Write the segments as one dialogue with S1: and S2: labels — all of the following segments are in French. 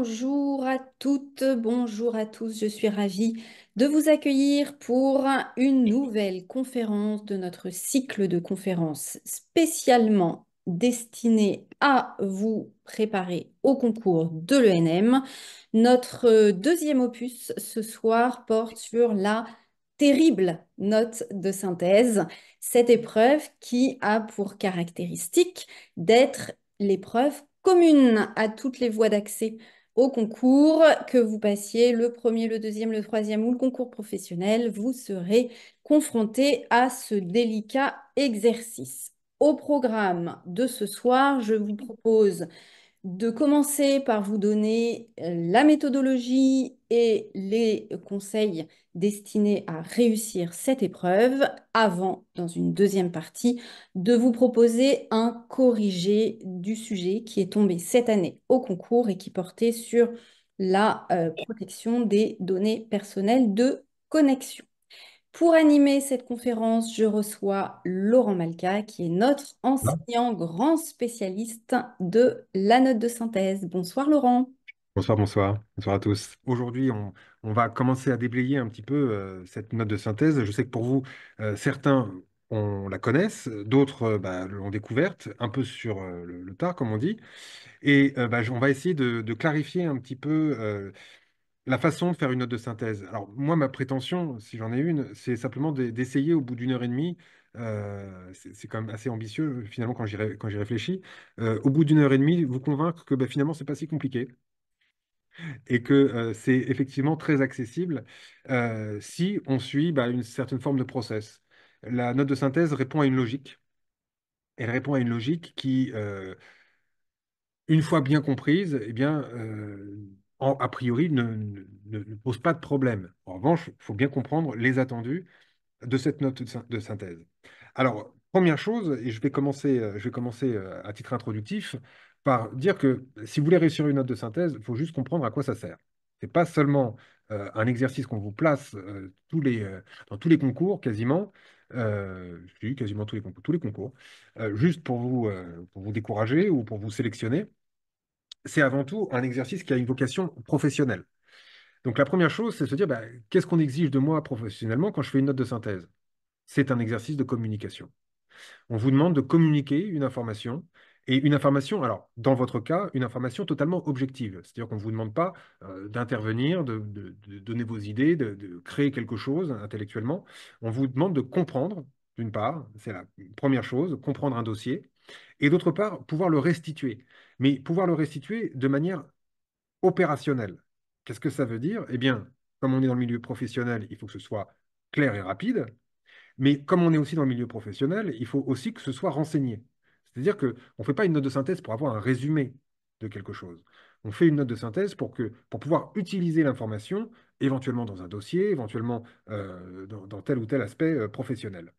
S1: Bonjour à toutes, bonjour à tous. Je suis ravie de vous accueillir pour une nouvelle conférence de notre cycle de conférences spécialement destinée à vous préparer au concours de l'ENM. Notre deuxième opus ce soir porte sur la terrible note de synthèse, cette épreuve qui a pour caractéristique d'être l'épreuve commune à toutes les voies d'accès au concours, que vous passiez le premier, le deuxième, le troisième ou le concours professionnel, vous serez confronté à ce délicat exercice. Au programme de ce soir, je vous propose de commencer par vous donner la méthodologie et les conseils destinés à réussir cette épreuve avant, dans une deuxième partie, de vous proposer un corrigé du sujet qui est tombé cette année au concours et qui portait sur la protection des données personnelles de connexion. Pour animer cette conférence, je reçois Laurent Malka, qui est notre enseignant grand spécialiste de la note de synthèse. Bonsoir Laurent.
S2: Bonsoir, bonsoir. Bonsoir à tous. Aujourd'hui, on va commencer à déblayer un petit peu cette note de synthèse. Je sais que pour vous, certains on la connaissent, d'autres l'ont découverte un peu sur le tard, comme on dit. Et on va essayer de clarifier un petit peu la façon de faire une note de synthèse. Alors, moi, ma prétention, si j'en ai une, c'est simplement d'essayer au bout d'une heure et demie. C'est quand même assez ambitieux, finalement, quand j'y réfléchis. Au bout d'une heure et demie, vous convaincre que finalement, c'est pas si compliqué et que c'est effectivement très accessible si on suit une certaine forme de process. La note de synthèse répond à une logique. Elle répond à une logique qui, une fois bien comprise, eh bien, a priori, ne pose pas de problème. En revanche, il faut bien comprendre les attendus de cette note de synthèse. Alors, première chose, et je vais commencer à titre introductif par dire que si vous voulez réussir une note de synthèse, il faut juste comprendre à quoi ça sert. C'est pas seulement un exercice qu'on vous place dans tous les concours, quasiment, oui, quasiment tous les concours, juste pour vous décourager ou pour vous sélectionner. C'est avant tout un exercice qui a une vocation professionnelle. Donc la première chose, c'est de se dire, qu'est-ce qu'on exige de moi professionnellement quand je fais une note de synthèse? C'est un exercice de communication. On vous demande de communiquer une information, et une information, alors dans votre cas, une information totalement objective. C'est-à-dire qu'on ne vous demande pas d'intervenir, de donner vos idées, de créer quelque chose intellectuellement. On vous demande de comprendre, d'une part, c'est la première chose, comprendre un dossier, et d'autre part, pouvoir le restituer. Mais pouvoir le restituer de manière opérationnelle. Qu'est-ce que ça veut dire? Eh bien, comme on est dans le milieu professionnel, il faut que ce soit clair et rapide. Mais comme on est aussi dans le milieu professionnel, il faut aussi que ce soit renseigné. C'est-à-dire qu'on ne fait pas une note de synthèse pour avoir un résumé de quelque chose. On fait une note de synthèse pour pouvoir utiliser l'information, éventuellement dans un dossier, éventuellement dans tel ou tel aspect professionnel.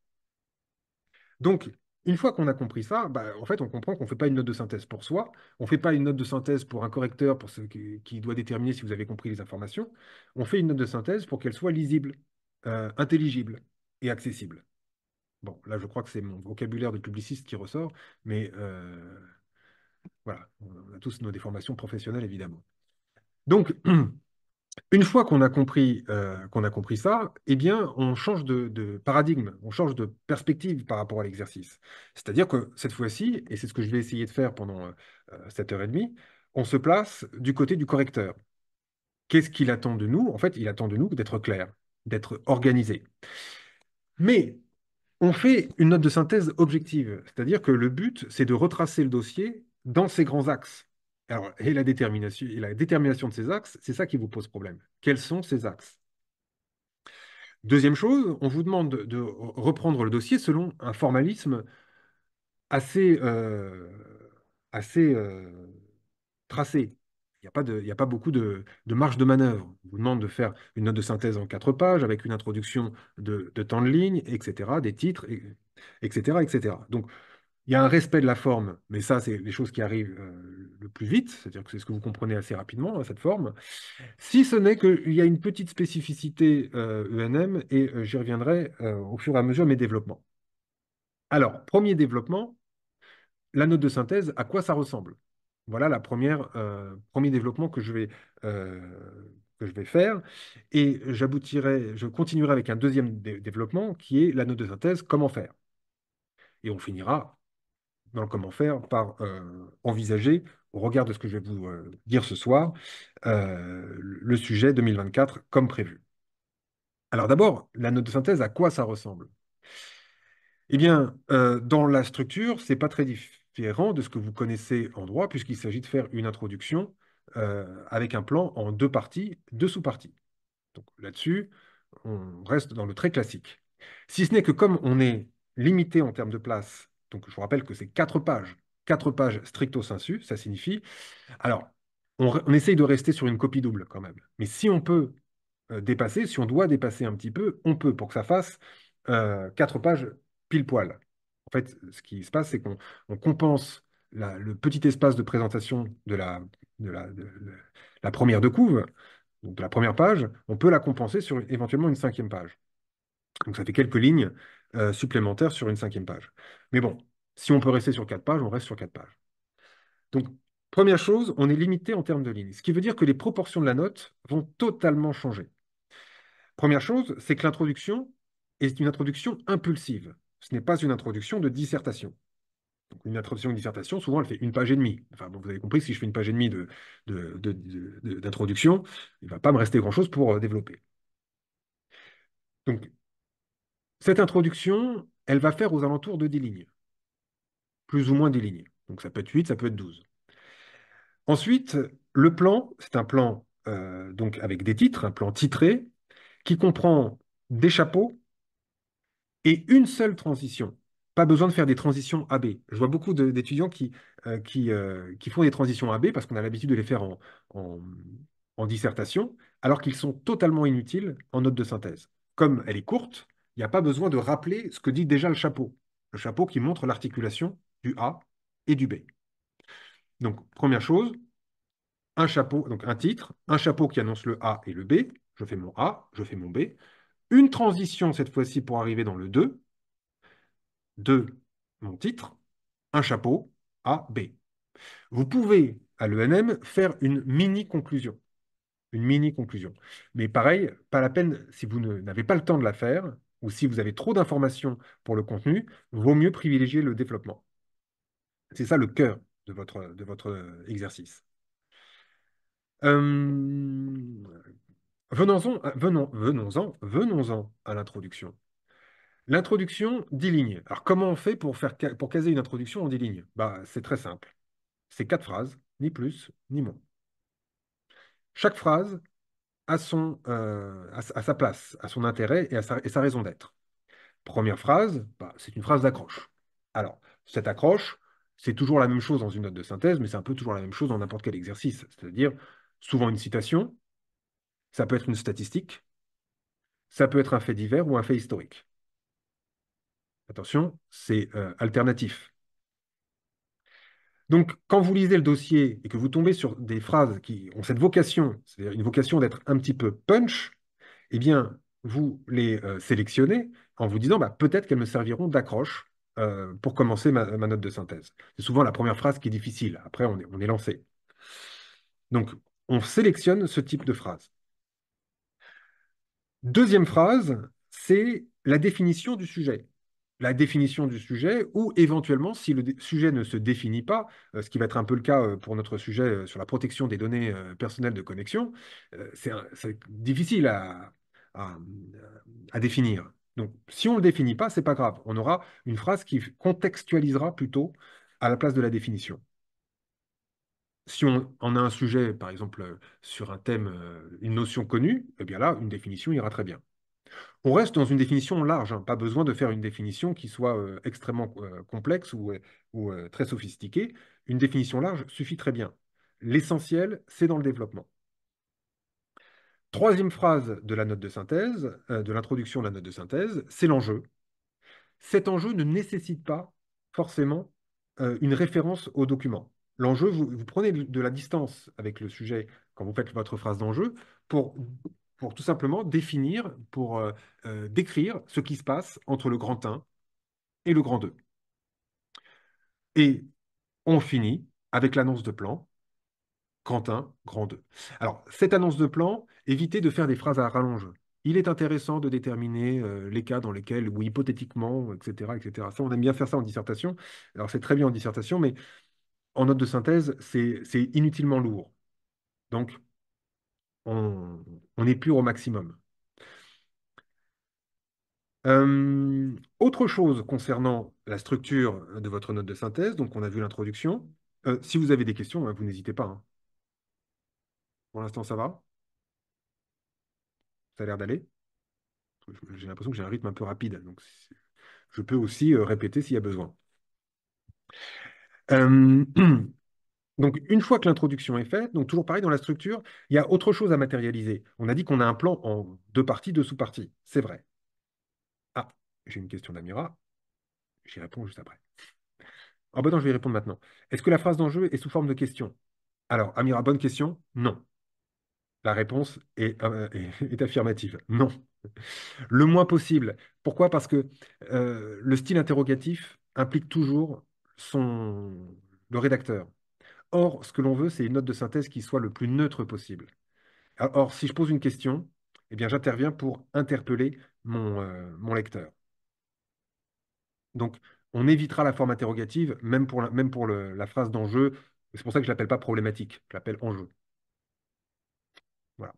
S2: Donc, une fois qu'on a compris ça, en fait, on comprend qu'on ne fait pas une note de synthèse pour soi, on ne fait pas une note de synthèse pour un correcteur pour qui doit déterminer si vous avez compris les informations. On fait une note de synthèse pour qu'elle soit lisible, intelligible et accessible. Bon, là, je crois que c'est mon vocabulaire de publiciste qui ressort, mais voilà, on a tous nos déformations professionnelles, évidemment. Donc, une fois qu'on a compris ça, eh bien, on change de paradigme, on change de perspective par rapport à l'exercice. C'est-à-dire que cette fois-ci, et c'est ce que je vais essayer de faire pendant cette heure et demie, on se place du côté du correcteur. Qu'est-ce qu'il attend de nous? En fait, il attend de nous d'être clair, d'être organisé. Mais on fait une note de synthèse objective, c'est-à-dire que le but, c'est de retracer le dossier dans ses grands axes. Alors, et la détermination de ces axes, c'est ça qui vous pose problème. Quels sont ces axes? Deuxième chose, on vous demande de reprendre le dossier selon un formalisme assez, assez tracé. Il y a pas beaucoup de marge de manœuvre. On vous demande de faire une note de synthèse en 4 pages avec une introduction de temps de ligne, etc., des titres, etc., etc. Donc, il y a un respect de la forme, mais ça, c'est les choses qui arrivent le plus vite, c'est-à-dire que c'est ce que vous comprenez assez rapidement, hein, cette forme. Si ce n'est qu'il y a une petite spécificité ENM, et j'y reviendrai au fur et à mesure de mes développements. Alors, premier développement, la note de synthèse, à quoi ça ressemble? Voilà premier développement que je vais faire. Et je continuerai avec un deuxième développement qui est la note de synthèse, comment faire. Et on finira dans le comment faire par envisager, au regard de ce que je vais vous dire ce soir, le sujet 2024 comme prévu. Alors d'abord, la note de synthèse, à quoi ça ressemble? Eh bien, dans la structure, c'est pas très différent de ce que vous connaissez en droit, puisqu'il s'agit de faire une introduction avec un plan en deux parties, deux sous-parties. Donc là-dessus, on reste dans le très classique. Si ce n'est que comme on est limité en termes de place, donc je vous rappelle que c'est quatre pages stricto sensu, ça signifie. Alors, on essaye de rester sur une copie double quand même. Mais si on peut dépasser, si on doit dépasser un petit peu, on peut pour que ça fasse quatre pages pile poil. En fait, ce qui se passe, c'est qu'on compense le petit espace de présentation de la première de couve, donc de la première page, on peut la compenser sur éventuellement une cinquième page. Donc ça fait quelques lignes supplémentaires sur une cinquième page. Mais bon, si on peut rester sur quatre pages, on reste sur quatre pages. Donc, première chose, on est limité en termes de lignes, ce qui veut dire que les proportions de la note vont totalement changer. Première chose, c'est que l'introduction est une introduction impulsive. Ce n'est pas une introduction de dissertation. Donc, une introduction de dissertation, souvent, elle fait une page et demie. Enfin, bon, vous avez compris, si je fais une page et demie d'introduction, il ne va pas me rester grand-chose pour développer. Donc, cette introduction, elle va faire aux alentours de 10 lignes, plus ou moins 10 lignes. Donc, ça peut être 8, ça peut être 12. Ensuite, le plan, c'est un plan donc avec des titres, un plan titré, qui comprend des chapeaux et une seule transition. Pas besoin de faire des transitions AB. Je vois beaucoup d'étudiants qui font des transitions AB parce qu'on a l'habitude de les faire en, en dissertation, alors qu'ils sont totalement inutiles en note de synthèse. Comme elle est courte, il n'y a pas besoin de rappeler ce que dit déjà le chapeau. Le chapeau qui montre l'articulation du A et du B. Donc, première chose, un chapeau, donc un titre, un chapeau qui annonce le A et le B. Je fais mon A, je fais mon B. Une transition cette fois-ci pour arriver dans le 2 de mon titre, un chapeau A, B. Vous pouvez, à l'ENM, faire une mini-conclusion. Une mini-conclusion. Mais pareil, pas la peine, si vous n'avez pas le temps de la faire, ou si vous avez trop d'informations pour le contenu, vaut mieux privilégier le développement. C'est ça le cœur de votre exercice. Euh, venons-en à l'introduction. L'introduction, 10 lignes. Alors, comment on fait pour caser une introduction en 10 lignes? Bah, c'est très simple. C'est quatre phrases, ni plus, ni moins. Chaque phrase a sa place, a son intérêt et sa raison d'être. Première phrase, bah, c'est une phrase d'accroche. Alors, cette accroche, c'est toujours la même chose dans une note de synthèse, mais c'est un peu toujours la même chose dans n'importe quel exercice. C'est-à-dire, souvent une citation, ça peut être une statistique, ça peut être un fait divers ou un fait historique. Attention, c'est alternatif. Donc, quand vous lisez le dossier et que vous tombez sur des phrases qui ont cette vocation, c'est-à-dire une vocation d'être un petit peu punch, eh bien, vous les sélectionnez en vous disant, bah, peut-être qu'elles me serviront d'accroche pour commencer ma note de synthèse. C'est souvent la première phrase qui est difficile. Après, on est lancé. Donc, on sélectionne ce type de phrase. Deuxième phrase, c'est la définition du sujet. La définition du sujet, ou éventuellement, si le sujet ne se définit pas, ce qui va être un peu le cas pour notre sujet sur la protection des données personnelles de connexion, c'est difficile à- à définir. Donc, si on ne le définit pas, c'est pas grave. On aura une phrase qui contextualisera plutôt à la place de la définition. Si on a un sujet, par exemple, sur un thème, une notion connue, eh bien là, une définition ira très bien. On reste dans une définition large, hein. Pas besoin de faire une définition qui soit extrêmement complexe ou très sophistiquée. Une définition large suffit très bien. L'essentiel, c'est dans le développement. Troisième phrase de la note de synthèse, de l'introduction de la note de synthèse, c'est l'enjeu. Cet enjeu ne nécessite pas forcément une référence au document. L'enjeu, vous prenez de la distance avec le sujet quand vous faites votre phrase d'enjeu pour, pour tout simplement définir, pour décrire ce qui se passe entre le grand 1 et le grand 2. Et on finit avec l'annonce de plan grand 1, grand 2. Alors, cette annonce de plan, évitez de faire des phrases à rallonge. Il est intéressant de déterminer les cas dans lesquels, ou hypothétiquement, etc., etc. Ça, on aime bien faire ça en dissertation. Alors, c'est très bien en dissertation, mais en note de synthèse, c'est inutilement lourd. Donc, on, on épure au maximum. Autre chose concernant la structure de votre note de synthèse, donc on a vu l'introduction. Si vous avez des questions, hein, vous n'hésitez pas, hein. Pour l'instant, ça va? Ça a l'air d'aller? J'ai l'impression que j'ai un rythme un peu rapide, donc je peux aussi répéter s'il y a besoin. Euh, Donc, une fois que l'introduction est faite, donc toujours pareil dans la structure, il y a autre chose à matérialiser. On a dit qu'on a un plan en deux parties, deux sous-parties. C'est vrai. Ah, j'ai une question d'Amira. J'y réponds juste après. Ah ben non, je vais y répondre maintenant. Est-ce que la phrase d'enjeu est sous forme de question? Alors, Amira, bonne question. Non. La réponse est affirmative. Non. Le moins possible. Pourquoi? Parce que le style interrogatif implique toujours le rédacteur. Or, ce que l'on veut, c'est une note de synthèse qui soit le plus neutre possible. Or, si je pose une question, eh bien, j'interviens pour interpeller mon lecteur. Donc, on évitera la forme interrogative, même pour la phrase d'enjeu. C'est pour ça que je ne l'appelle pas problématique, je l'appelle enjeu. Voilà.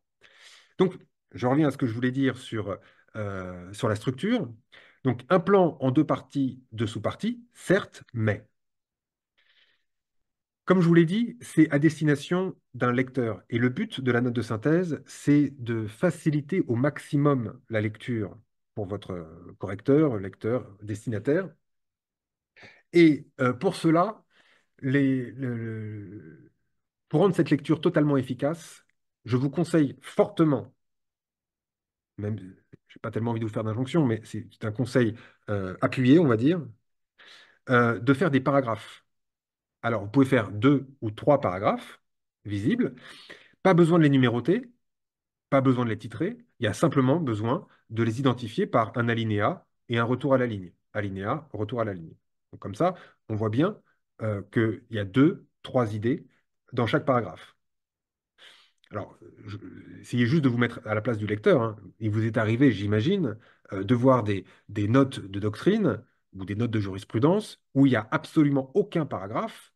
S2: Donc, je reviens à ce que je voulais dire sur la structure. Donc, un plan en deux parties, deux sous-parties, certes, mais, comme je vous l'ai dit, c'est à destination d'un lecteur. Et le but de la note de synthèse, c'est de faciliter au maximum la lecture pour votre correcteur, lecteur, destinataire. Et pour cela, pour rendre cette lecture totalement efficace, je vous conseille fortement, même je n'ai pas tellement envie de vous faire d'injonction, mais c'est un conseil appuyé, on va dire, de faire des paragraphes. Alors, vous pouvez faire deux ou trois paragraphes visibles. Pas besoin de les numéroter, pas besoin de les titrer. Il y a simplement besoin de les identifier par un alinéa et un retour à la ligne. Alinéa, retour à la ligne. Donc, comme ça, on voit bien qu'il y a deux, trois idées dans chaque paragraphe. Alors, essayez juste de vous mettre à la place du lecteur, hein. Il vous est arrivé, j'imagine, de voir des notes de doctrine ou des notes de jurisprudence où il n'y a absolument aucun paragraphe.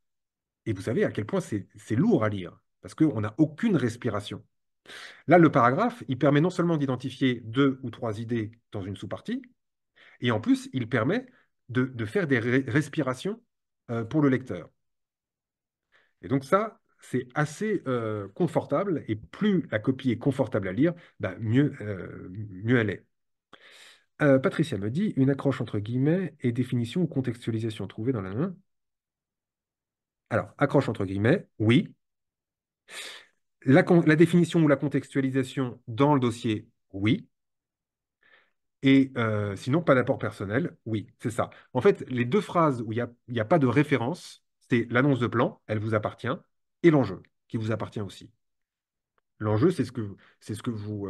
S2: Et vous savez à quel point c'est lourd à lire, parce qu'on n'a aucune respiration. Là, le paragraphe, il permet non seulement d'identifier deux ou trois idées dans une sous-partie, et en plus, il permet de faire des respirations pour le lecteur. Et donc ça, c'est assez confortable, et plus la copie est confortable à lire, bah, mieux elle est. Patricia me dit, une accroche entre guillemets et définition ou contextualisation trouvée dans la main. Alors, accroche entre guillemets, oui. La définition ou la contextualisation dans le dossier, oui. Et sinon, pas d'apport personnel, oui, c'est ça. En fait, les deux phrases où il y a pas de référence, c'est l'annonce de plan, elle vous appartient, et l'enjeu, qui vous appartient aussi. L'enjeu, c'est ce que vous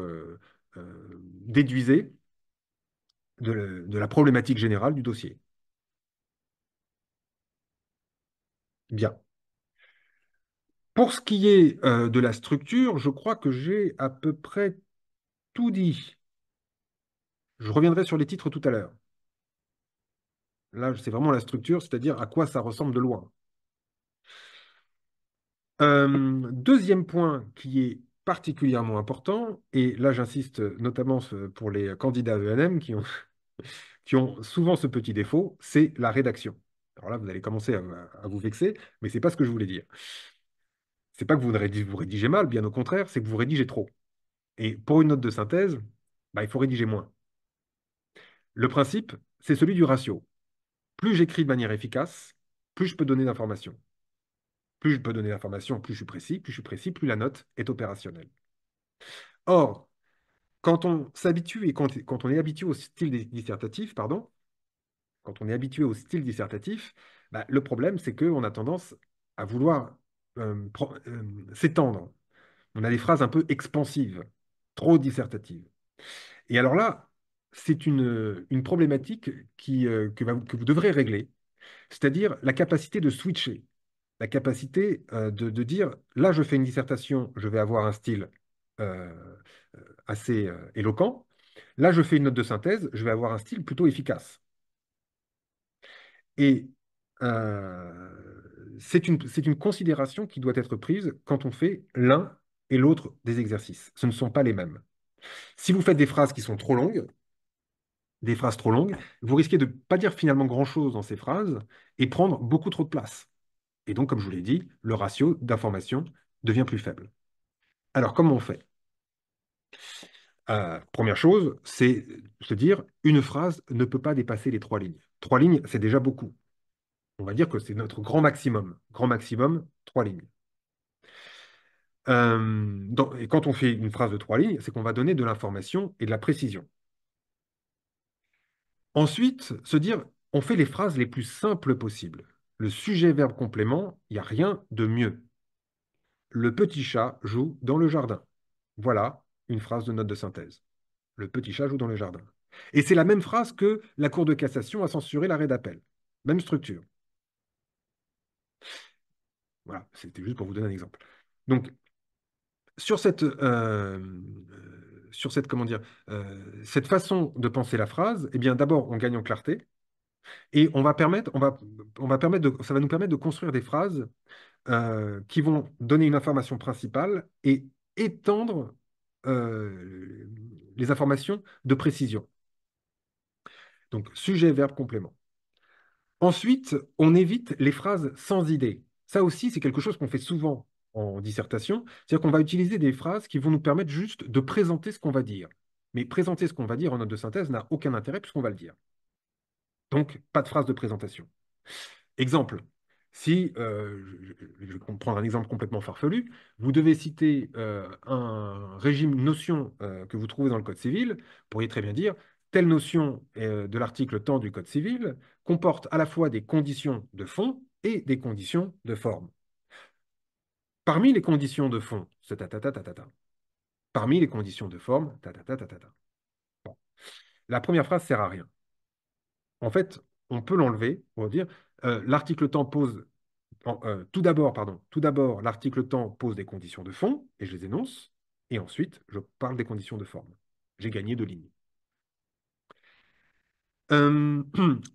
S2: déduisez de la problématique générale du dossier. Bien. Pour ce qui est de la structure, je crois que j'ai à peu près tout dit. Je reviendrai sur les titres tout à l'heure. Là, c'est vraiment la structure, c'est-à-dire à quoi ça ressemble de loin. Deuxième point qui est particulièrement important, et là j'insiste notamment pour les candidats ENM qui ont souvent ce petit défaut, c'est la rédaction. Alors là, vous allez commencer à vous vexer, mais c'est pas ce que je voulais dire. C'est pas que vous rédigez mal, bien au contraire, c'est que vous rédigez trop. Et pour une note de synthèse, bah, il faut rédiger moins. Le principe, c'est celui du ratio. Plus j'écris de manière efficace, plus je peux donner d'informations. Plus je peux donner d'informations, plus je suis précis, plus je suis précis, plus la note est opérationnelle. Or, quand on s'habitue et quand on est habitué au style dissertatif, pardon, quand on est habitué au style dissertatif, bah, le problème, c'est qu'on a tendance à vouloir s'étendre. On a des phrases un peu expansives, trop dissertatives. Et alors là, c'est une problématique que vous devrez régler, c'est-à-dire la capacité de switcher. la capacité de dire, là, je fais une dissertation, je vais avoir un style euh, assez éloquent. Là, je fais une note de synthèse, je vais avoir un style plutôt efficace. Et c'est une considération qui doit être prise quand on fait l'un et l'autre des exercices. Ce ne sont pas les mêmes. Si vous faites des phrases trop longues, vous risquez de ne pas dire finalement grand-chose dans ces phrases et prendre beaucoup trop de place. Et donc, comme je vous l'ai dit, le ratio d'information devient plus faible. Alors, comment on fait? Première chose, c'est se dire, une phrase ne peut pas dépasser les 3 lignes. 3 lignes, c'est déjà beaucoup. On va dire que c'est notre grand maximum. Grand maximum, 3 lignes. Et quand on fait une phrase de 3 lignes, c'est qu'on va donner de l'information et de la précision. Ensuite, se dire, on fait les phrases les plus simples possibles. Le sujet-verbe complément, il n'y a rien de mieux. Le petit chat joue dans le jardin. Voilà une phrase de note de synthèse. Le petit chat joue dans le jardin. Et c'est la même phrase que la Cour de cassation a censuré l'arrêt d'appel. Même structure. Voilà, c'était juste pour vous donner un exemple. Donc, sur cette, comment dire, cette façon de penser la phrase, eh bien, d'abord, on gagne en clarté et on va permettre ça va nous permettre de construire des phrases qui vont donner une information principale et étendre les informations de précision. Donc, sujet, verbe, complément. Ensuite, on évite les phrases sans idée. Ça aussi, c'est quelque chose qu'on fait souvent en dissertation. C'est-à-dire qu'on va utiliser des phrases qui vont nous permettre juste de présenter ce qu'on va dire. Mais présenter ce qu'on va dire en note de synthèse n'a aucun intérêt puisqu'on va le dire. Donc, pas de phrase de présentation. Exemple, si, je vais prendre un exemple complètement farfelu, vous devez citer un régime, une notion que vous trouvez dans le Code civil, vous pourriez très bien dire, telle notion de l'article tant du Code civil comporte à la fois des conditions de fond et des conditions de forme. Parmi les conditions de fond, c'est ta ta ta ta ta ta. Parmi les conditions de forme, ta ta ta ta ta ta. Bon. La première phrase sert à rien. En fait, on peut l'enlever, on va dire, l'article temps pose tout d'abord, pardon, tout d'abord, l'article temps pose des conditions de fond, et je les énonce, et ensuite, je parle des conditions de forme. J'ai gagné 2 lignes. Euh,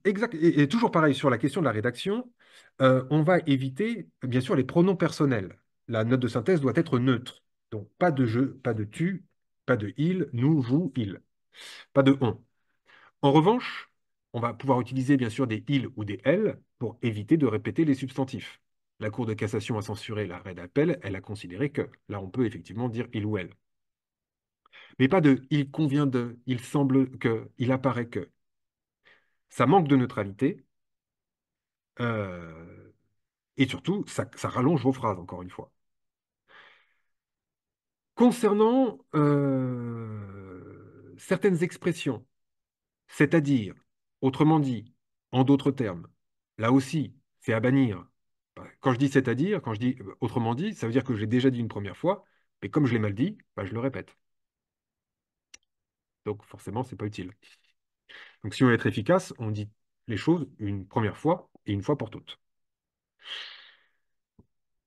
S2: exact, et toujours pareil sur la question de la rédaction, on va éviter, bien sûr, les pronoms personnels. La note de synthèse doit être neutre. Donc, pas de je, pas de tu, pas de il, nous, vous, il. Pas de on. En revanche, on va pouvoir utiliser bien sûr des il ou des elles pour éviter de répéter les substantifs. La Cour de cassation a censuré l'arrêt d'appel, elle a considéré que. Là, on peut effectivement dire il ou elle. Mais pas de il convient de, il semble que, il apparaît que. Ça manque de neutralité euh, et surtout, ça rallonge vos phrases, encore une fois. Concernant certaines expressions, c'est-à-dire, autrement dit, en d'autres termes, là aussi, c'est à bannir. Quand je dis c'est-à-dire, quand je dis autrement dit, ça veut dire que je l'ai déjà dit une première fois, mais comme je l'ai mal dit, bah, je le répète. Donc forcément, c'est pas utile. Donc si on veut être efficace, on dit les choses une première fois et une fois pour toutes.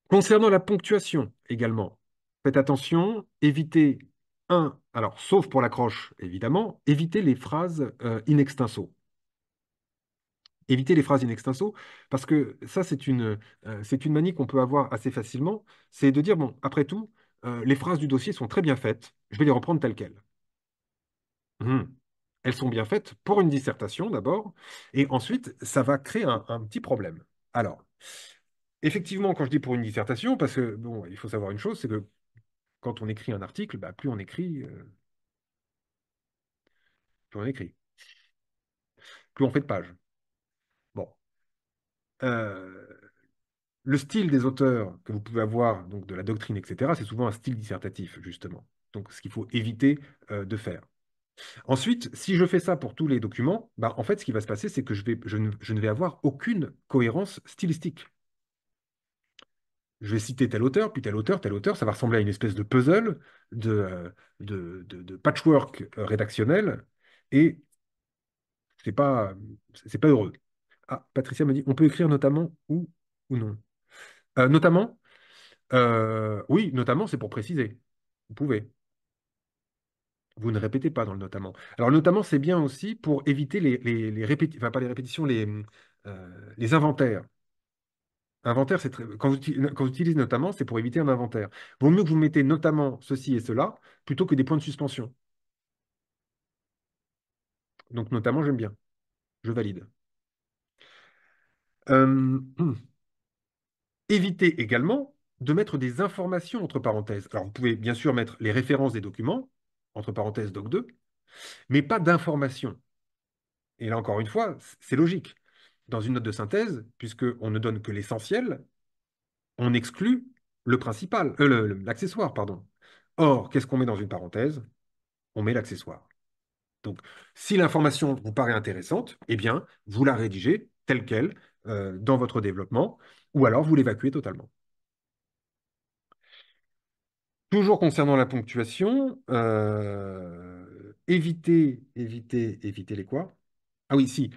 S2: Concernant la ponctuation également, faites attention, évitez alors sauf pour l'accroche évidemment, évitez les phrases in extenso. Éviter les phrases in extenso, parce que ça, c'est une manie qu'on peut avoir assez facilement, c'est de dire, bon, après tout, les phrases du dossier sont très bien faites, je vais les reprendre telles quelles. Hum. Elles sont bien faites pour une dissertation d'abord, et ensuite, ça va créer un petit problème. Alors, effectivement, quand je dis pour une dissertation, parce que, bon, il faut savoir une chose, c'est que quand on écrit un article, bah, plus on écrit, plus on fait de pages. Bon. Euh, Le style des auteurs que vous pouvez avoir, donc de la doctrine, etc., c'est souvent un style dissertatif, justement. Donc, ce qu'il faut éviter de faire. Ensuite, si je fais ça pour tous les documents, bah, en fait, ce qui va se passer, c'est que je ne vais avoir aucune cohérence stylistique. Je vais citer tel auteur, puis tel auteur, ça va ressembler à une espèce de puzzle, de patchwork rédactionnel, et c'est pas, c'est pas heureux. Ah, Patricia me dit, on peut écrire notamment ou non. Notamment, oui, notamment, c'est pour préciser. Vous pouvez. Vous ne répétez pas dans le notamment. Alors, le notamment, c'est bien aussi pour éviter enfin, pas les répétitions, les inventaires. Inventaire, quand vous utilisez notamment, c'est pour éviter un inventaire. Vaut mieux que vous mettez notamment ceci et cela plutôt que des points de suspension. Donc, notamment, j'aime bien. Je valide. Euh, Évitez également de mettre des informations entre parenthèses. Alors, vous pouvez bien sûr mettre les références des documents, entre parenthèses doc2, mais pas d'informations. Et là, encore une fois, c'est logique. Dans une note de synthèse, puisqu'on ne donne que l'essentiel, on exclut le principal, l'accessoire, pardon. Or, qu'est-ce qu'on met dans une parenthèse? On met l'accessoire. Donc, si l'information vous paraît intéressante, eh bien, vous la rédigez telle qu'elle dans votre développement, ou alors vous l'évacuez totalement. Toujours concernant la ponctuation, évitez les quoi? Ah oui, si,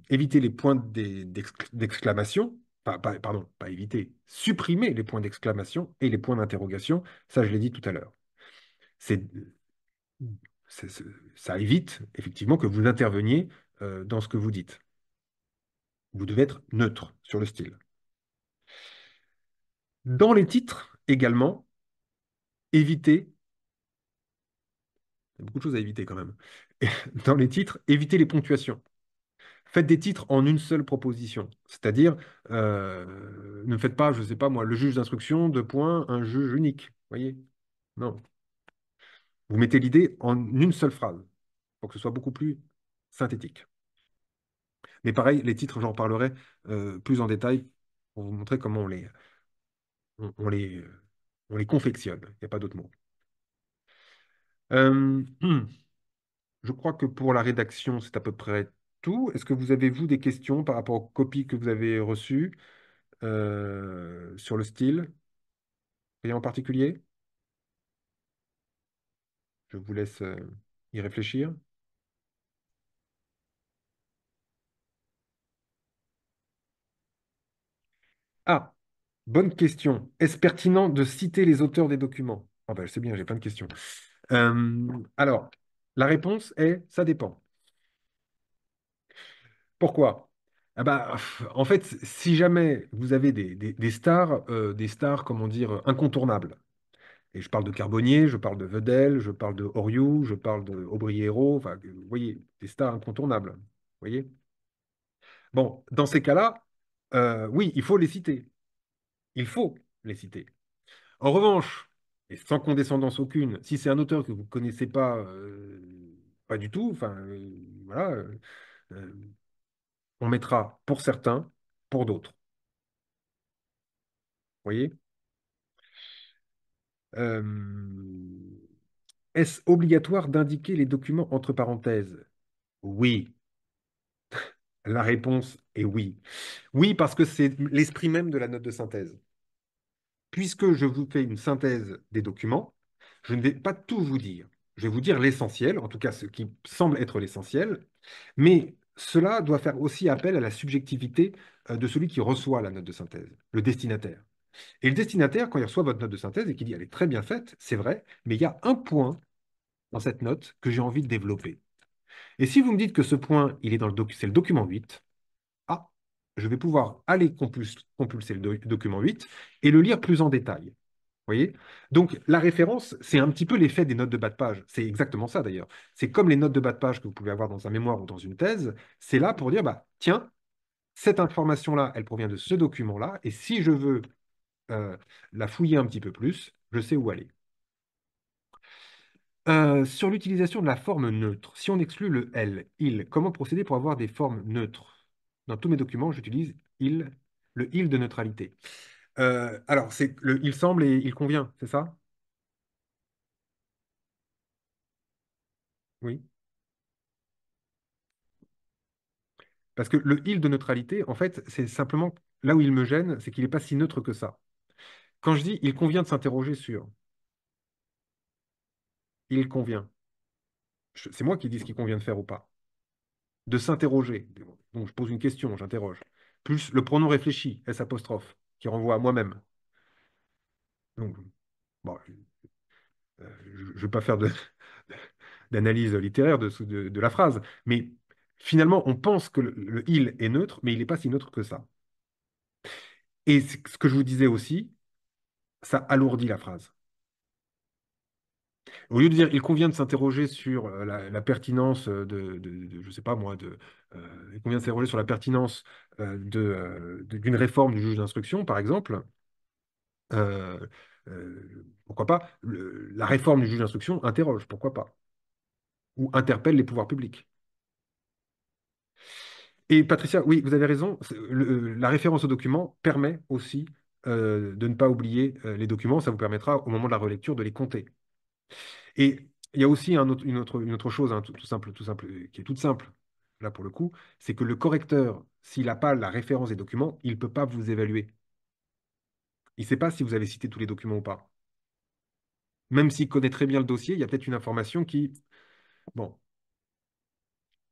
S2: évitez les points d'exclamation, pardon, pas éviter, supprimer les points d'exclamation et les points d'interrogation, ça je l'ai dit tout à l'heure. C'est, c'est- c'est- Ça évite effectivement que vous interveniez dans ce que vous dites. Vous devez être neutre sur le style. Dans les titres également, évitez, il y a beaucoup de choses à éviter quand même. Dans les titres, évitez les ponctuations. Faites des titres en une seule proposition. C'est-à-dire, ne faites pas, je ne sais pas moi, le juge d'instruction, deux points, un juge unique. Voyez? Non. Vous mettez l'idée en une seule phrase pour que ce soit beaucoup plus synthétique. Mais pareil, les titres, j'en parlerai plus en détail pour vous montrer comment on, on les, on les confectionne. Il n'y a pas d'autre mot. Euh, je crois que pour la rédaction, c'est à peu près tout. Est-ce que vous avez, vous, des questions par rapport aux copies que vous avez reçues sur le style? Rien en particulier? Je vous laisse y réfléchir. Ah, bonne question. Est-ce pertinent de citer les auteurs des documents? Ah ben, c'est bien, j'ai plein de questions. Alors, la réponse est, ça dépend. Pourquoi? Ah bah, en fait, si jamais vous avez des stars, comment dire, incontournables, et je parle de Carbonnier, je parle de Vedel, je parle de Oriou, je parle de Aubry-Hérault, enfin, vous voyez, des stars incontournables. Vous voyez? Bon, dans ces cas-là, oui, il faut les citer. Il faut les citer. En revanche, et sans condescendance aucune, si c'est un auteur que vous ne connaissez pas, pas du tout, enfin, voilà, euh, on mettra pour certains, pour d'autres. Vous voyez? Euh, Est-ce obligatoire d'indiquer les documents entre parenthèses? Oui. La réponse est oui. Oui, parce que c'est l'esprit même de la note de synthèse. Puisque je vous fais une synthèse des documents, je ne vais pas tout vous dire. Je vais vous dire l'essentiel, en tout cas ce qui semble être l'essentiel, mais cela doit faire aussi appel à la subjectivité de celui qui reçoit la note de synthèse, le destinataire. Et le destinataire, quand il reçoit votre note de synthèse et qu'il dit elle est très bien faite, c'est vrai, mais il y a un point dans cette note que j'ai envie de développer. Et si vous me dites que ce point, il est dans c'est le document 8, ah, je vais pouvoir aller compulser le document 8 et le lire plus en détail. Voyez? Donc, la référence, c'est un petit peu l'effet des notes de bas de page. C'est exactement ça, d'ailleurs. C'est comme les notes de bas de page que vous pouvez avoir dans un mémoire ou dans une thèse. C'est là pour dire, bah, tiens, cette information-là, elle provient de ce document-là, et si je veux euh, la fouiller un petit peu plus, je sais où aller. Sur l'utilisation de la forme neutre, si on exclut le elle, il, comment procéder pour avoir des formes neutres? Dans tous mes documents, j'utilise il, le il de neutralité. Alors, c'est le il semble et il convient, c'est ça? Oui. Parce que le il de neutralité, en fait, c'est simplement là où il me gêne, c'est qu'il n'est pas si neutre que ça. Quand je dis il convient de s'interroger sur, il convient, c'est moi qui dis ce qu'il convient de faire ou pas. De s'interroger. Donc je pose une question, j'interroge. Plus le pronom réfléchi, S apostrophe. qui renvoie à moi-même. Donc, bon, je ne vais pas faire d'analyse littéraire de la phrase, mais finalement, on pense que le il est neutre, mais il n'est pas si neutre que ça. Et ce que je vous disais aussi, ça alourdit la phrase. Au lieu de dire, il convient de s'interroger sur la pertinence je sais pas moi, il convient de s'interroger sur la pertinence d'une réforme du juge d'instruction, par exemple, euh, pourquoi pas, la réforme du juge d'instruction interroge, pourquoi pas, ou interpelle les pouvoirs publics. Et Patricia, oui, vous avez raison, la référence aux documents permet aussi de ne pas oublier les documents, ça vous permettra au moment de la relecture de les compter. Et il y a aussi une autre chose, hein, tout simple, qui est toute simple, là pour le coup, c'est que le correcteur, s'il n'a pas la référence des documents, il ne peut pas vous évaluer. Il ne sait pas si vous avez cité tous les documents ou pas. Même s'il connaît très bien le dossier, il y a peut-être une information qui... Bon.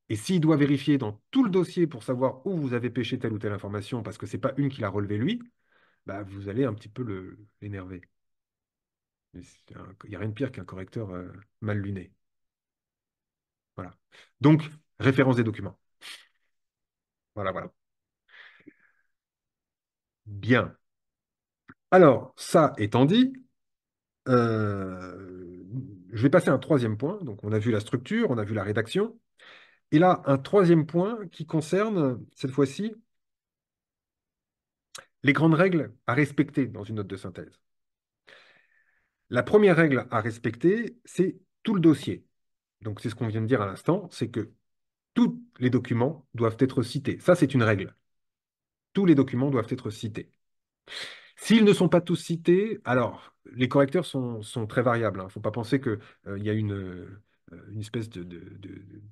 S2: Et s'il doit vérifier dans tout le dossier pour savoir où vous avez pêché telle ou telle information, parce que ce n'est pas une qu'il a relevée lui, bah, vous allez un petit peu l'énerver. Il n'y a rien de pire qu'un correcteur mal luné. Voilà. Donc, référence des documents. Voilà, voilà. Bien. Alors, ça étant dit, je vais passer à un troisième point. Donc, on a vu la structure, on a vu la rédaction. Et là, un troisième point qui concerne, cette fois-ci, les grandes règles à respecter dans une note de synthèse. La première règle à respecter, c'est tout le dossier. Donc, c'est ce qu'on vient de dire à l'instant, c'est que tous les documents doivent être cités. Ça, c'est une règle. Tous les documents doivent être cités. S'ils ne sont pas tous cités, alors les correcteurs sont très variables. Il ne faut pas penser qu'il y a une espèce de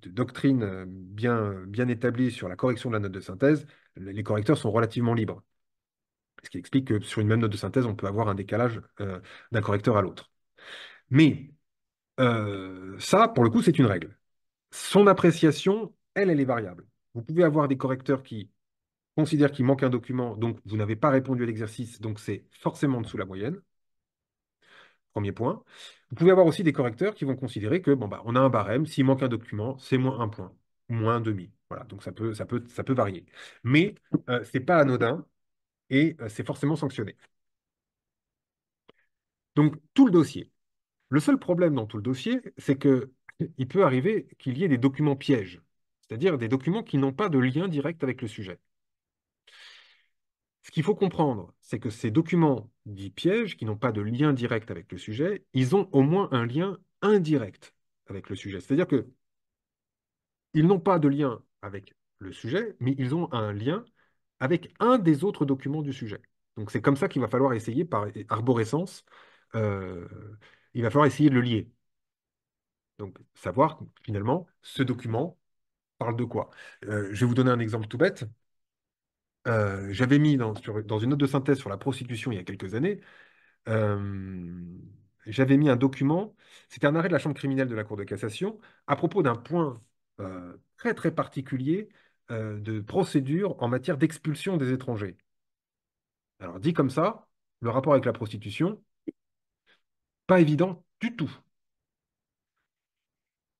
S2: doctrine bien établie sur la correction de la note de synthèse. Les correcteurs sont relativement libres. Ce qui explique que sur une même note de synthèse, on peut avoir un décalage d'un correcteur à l'autre. Mais ça, pour le coup, c'est une règle. Son appréciation, elle est variable. Vous pouvez avoir des correcteurs qui considèrent qu'il manque un document, donc vous n'avez pas répondu à l'exercice, donc c'est forcément en dessous de la moyenne. Premier point. Vous pouvez avoir aussi des correcteurs qui vont considérer que bon, bah, on a un barème, s'il manque un document, c'est moins un point, ou moins un demi. Voilà, donc ça peut varier. Mais ce n'est pas anodin et c'est forcément sanctionné. Donc, tout le dossier. Le seul problème dans tout le dossier, c'est que il peut arriver qu'il y ait des documents pièges, c'est-à-dire des documents qui n'ont pas de lien direct avec le sujet. Ce qu'il faut comprendre, c'est que ces documents dits pièges, qui n'ont pas de lien direct avec le sujet, ils ont au moins un lien indirect avec le sujet. C'est-à-dire qu'ils n'ont pas de lien avec le sujet, mais ils ont un lien avec un des autres documents du sujet. Donc c'est comme ça qu'il va falloir essayer, par arborescence, euh, il va falloir essayer de le lier. Donc savoir finalement, ce document parle de quoi. Je vais vous donner un exemple tout bête. J'avais mis dans une note de synthèse sur la prostitution il y a quelques années, euh, j'avais mis un document, c'était un arrêt de la Chambre criminelle de la Cour de cassation à propos d'un point très très particulier de procédure en matière d'expulsion des étrangers. Alors dit comme ça, le rapport avec la prostitution, pas évident du tout.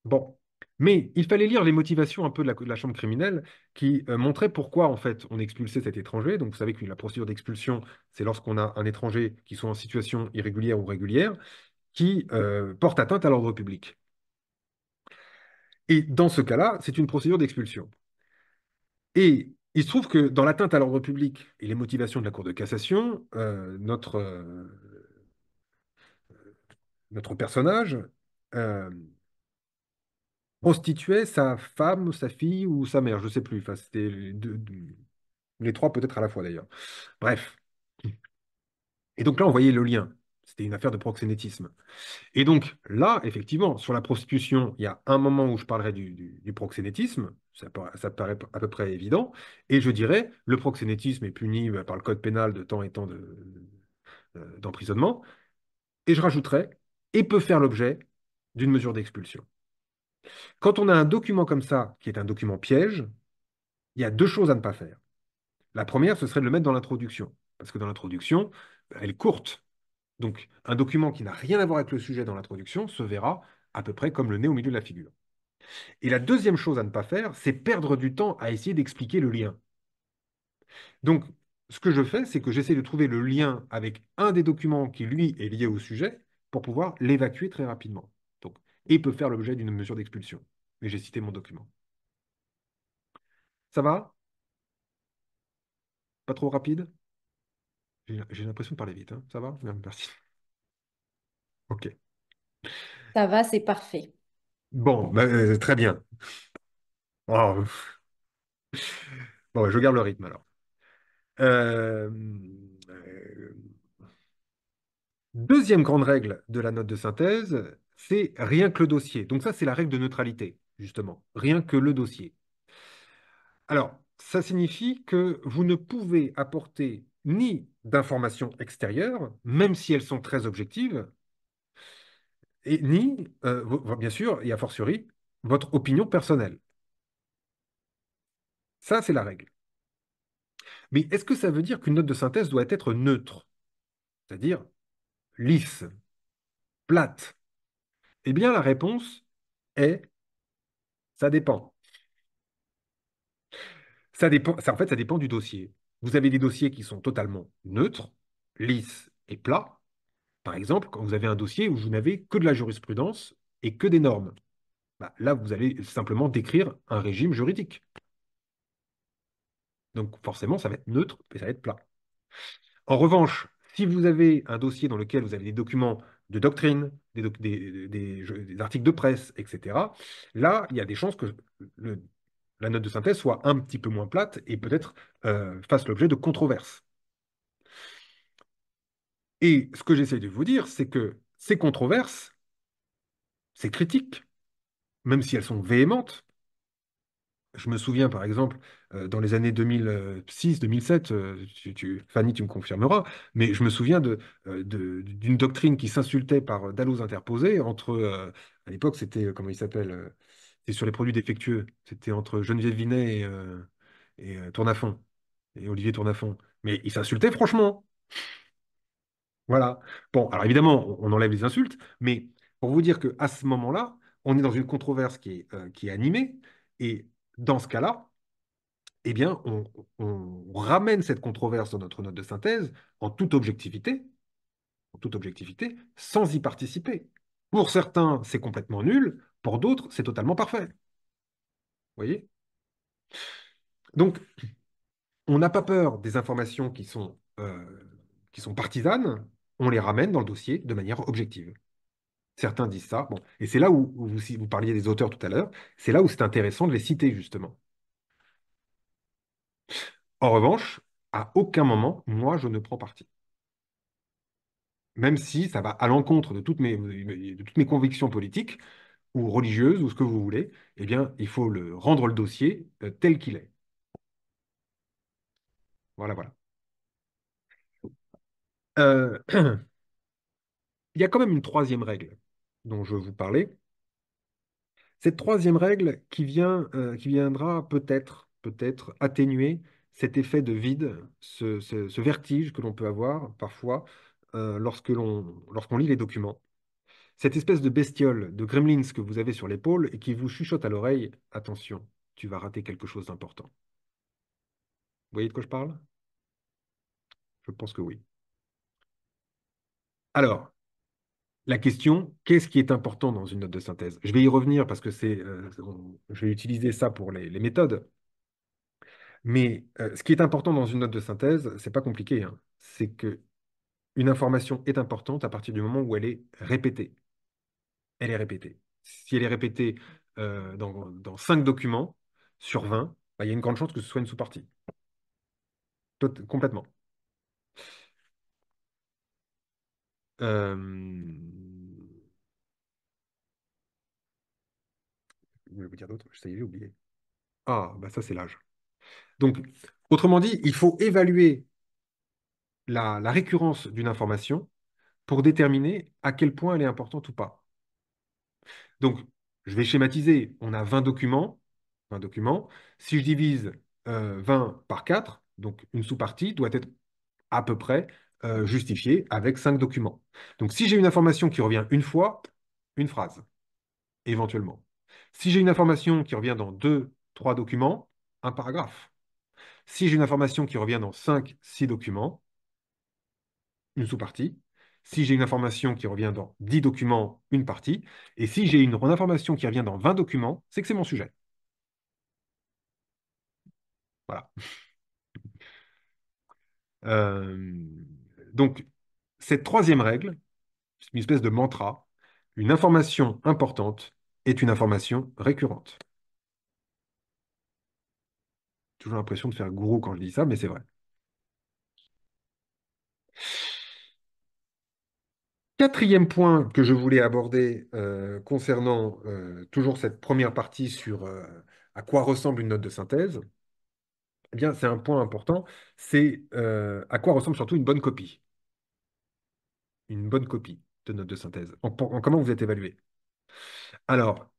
S2: Bon. Mais il fallait lire les motivations un peu de la Chambre criminelle qui montraient pourquoi en fait on expulsait cet étranger. Donc vous savez que la procédure d'expulsion, c'est lorsqu'on a un étranger qui soit en situation irrégulière ou régulière qui porte atteinte à l'ordre public. Et dans ce cas-là, c'est une procédure d'expulsion. Et il se trouve que dans l'atteinte à l'ordre public et les motivations de la Cour de cassation, notre personnage euh, prostituait sa femme, sa fille ou sa mère, je ne sais plus. Enfin, c'était les trois peut-être à la fois d'ailleurs. Bref. Et donc là, on voyait le lien. C'était une affaire de proxénétisme. Et donc là, effectivement, sur la prostitution, il y a un moment où je parlerai du proxénétisme, ça paraît à peu près évident, et je dirais, le proxénétisme est puni par le code pénal de temps et temps d'emprisonnement, et je rajouterais, et peut faire l'objet d'une mesure d'expulsion. Quand on a un document comme ça, qui est un document piège, il y a deux choses à ne pas faire. La première, ce serait de le mettre dans l'introduction. parce que dans l'introduction, elle est courte. Donc, un document qui n'a rien à voir avec le sujet dans l'introduction se verra à peu près comme le nez au milieu de la figure. Et la deuxième chose à ne pas faire, c'est perdre du temps à essayer d'expliquer le lien. Donc, ce que je fais, c'est que j'essaie de trouver le lien avec un des documents qui, lui, est lié au sujet pour pouvoir l'évacuer très rapidement. Donc, et peut faire l'objet d'une mesure d'expulsion. Mais j'ai cité mon document. Ça va? Pas trop rapide? J'ai l'impression de parler vite, hein. Ça va? Bien, merci. OK.
S1: Ça va, c'est parfait.
S2: Bon, bah, très bien. Oh, bon, je garde le rythme alors. Euh, euh, Deuxième grande règle de la note de synthèse, c'est rien que le dossier. Donc ça, c'est la règle de neutralité, justement. Rien que le dossier. Alors, ça signifie que vous ne pouvez apporter ni d'informations extérieures, même si elles sont très objectives, et ni, bien sûr, et a fortiori, votre opinion personnelle. Ça, c'est la règle. Mais est-ce que ça veut dire qu'une note de synthèse doit être neutre, c'est-à-dire lisse, plate? Eh bien, la réponse est ça dépend. Ça dépend, en fait, ça dépend du dossier. Vous avez des dossiers qui sont totalement neutres, lisses et plats. Par exemple, quand vous avez un dossier où vous n'avez que de la jurisprudence et que des normes, bah, là, vous allez simplement décrire un régime juridique. Donc, forcément, ça va être neutre et ça va être plat. En revanche, si vous avez un dossier dans lequel vous avez des documents de doctrine, des articles de presse, etc., là, il y a des chances que la note de synthèse soit un petit peu moins plate et peut-être fasse l'objet de controverses. Et ce que j'essaie de vous dire, c'est que ces controverses, ces critiques, même si elles sont véhémentes, je me souviens par exemple, dans les années 2006-2007, Fanny, tu me confirmeras, mais je me souviens d'une doctrine qui s'insultait par dallos interposés entre, à l'époque c'était, comment il s'appelle, c'est sur les produits défectueux, c'était entre Geneviève Vinet et Tournafont, et Olivier Tournafont. Mais ils s'insultaient franchement. Voilà. Bon, alors évidemment, on enlève les insultes, mais pour vous dire qu'à ce moment-là, on est dans une controverse qui est animée, et dans ce cas-là, eh bien, on ramène cette controverse dans notre note de synthèse en toute objectivité, sans y participer. Pour certains, c'est complètement nul, pour d'autres, c'est totalement parfait. Vous voyez? Donc, on n'a pas peur des informations qui sont partisanes, on les ramène dans le dossier de manière objective. Certains disent ça. Bon. Et c'est là où vous, si vous parliez des auteurs tout à l'heure, c'est là où c'est intéressant de les citer, justement. En revanche, à aucun moment, moi, je ne prends parti. Même si ça va à l'encontre de toutes mes convictions politiques ou religieuses ou ce que vous voulez, eh bien, il faut rendre le dossier tel qu'il est. Voilà, voilà. Euh, il y a quand même une troisième règle dont je veux vous parler. Cette troisième règle qui viendra peut-être atténuer cet effet de vide, ce vertige que l'on peut avoir parfois lorsqu'on lit les documents. Cette espèce de bestiole, de gremlins que vous avez sur l'épaule et qui vous chuchote à l'oreille, attention, tu vas rater quelque chose d'important. Vous voyez de quoi je parle? Je pense que oui. Alors, la question, qu'est-ce qui est important dans une note de synthèse? Je vais y revenir parce que je vais utiliser ça pour les méthodes. Mais ce qui est important dans une note de synthèse, c'est pas compliqué, hein. C'est que une information est importante à partir du moment où elle est répétée. Elle est répétée. Si elle est répétée dans 5 documents sur 20, bah, il y a une grande chance que ce soit une sous-partie. Complètement. Euh, Je voulais vous dire d'autres, ça y est, j'ai oublié. Ah, bah ça c'est l'âge. Donc, autrement dit, il faut évaluer la récurrence d'une information pour déterminer à quel point elle est importante ou pas. Donc, je vais schématiser. On a 20 documents. 20 documents. Si je divise 20 par 4, donc une sous-partie doit être à peu près justifiée avec 5 documents. Donc, si j'ai une information qui revient une fois, une phrase, éventuellement. Si j'ai une information qui revient dans 2, 3 documents, un paragraphe. Si j'ai une information qui revient dans 5, 6 documents, une sous-partie. Si j'ai une information qui revient dans 10 documents, une partie. Et si j'ai une information qui revient dans 20 documents, c'est que c'est mon sujet. Voilà. Euh, donc, cette troisième règle, c'est une espèce de mantra. Une information importante est une information récurrente. Toujours l'impression de faire gourou quand je dis ça, mais c'est vrai. Quatrième point que je voulais aborder concernant toujours cette première partie sur à quoi ressemble une note de synthèse, eh bien, c'est un point important, c'est à quoi ressemble surtout une bonne copie. Une bonne copie de note de synthèse. Comment vous êtes évalué? Alors,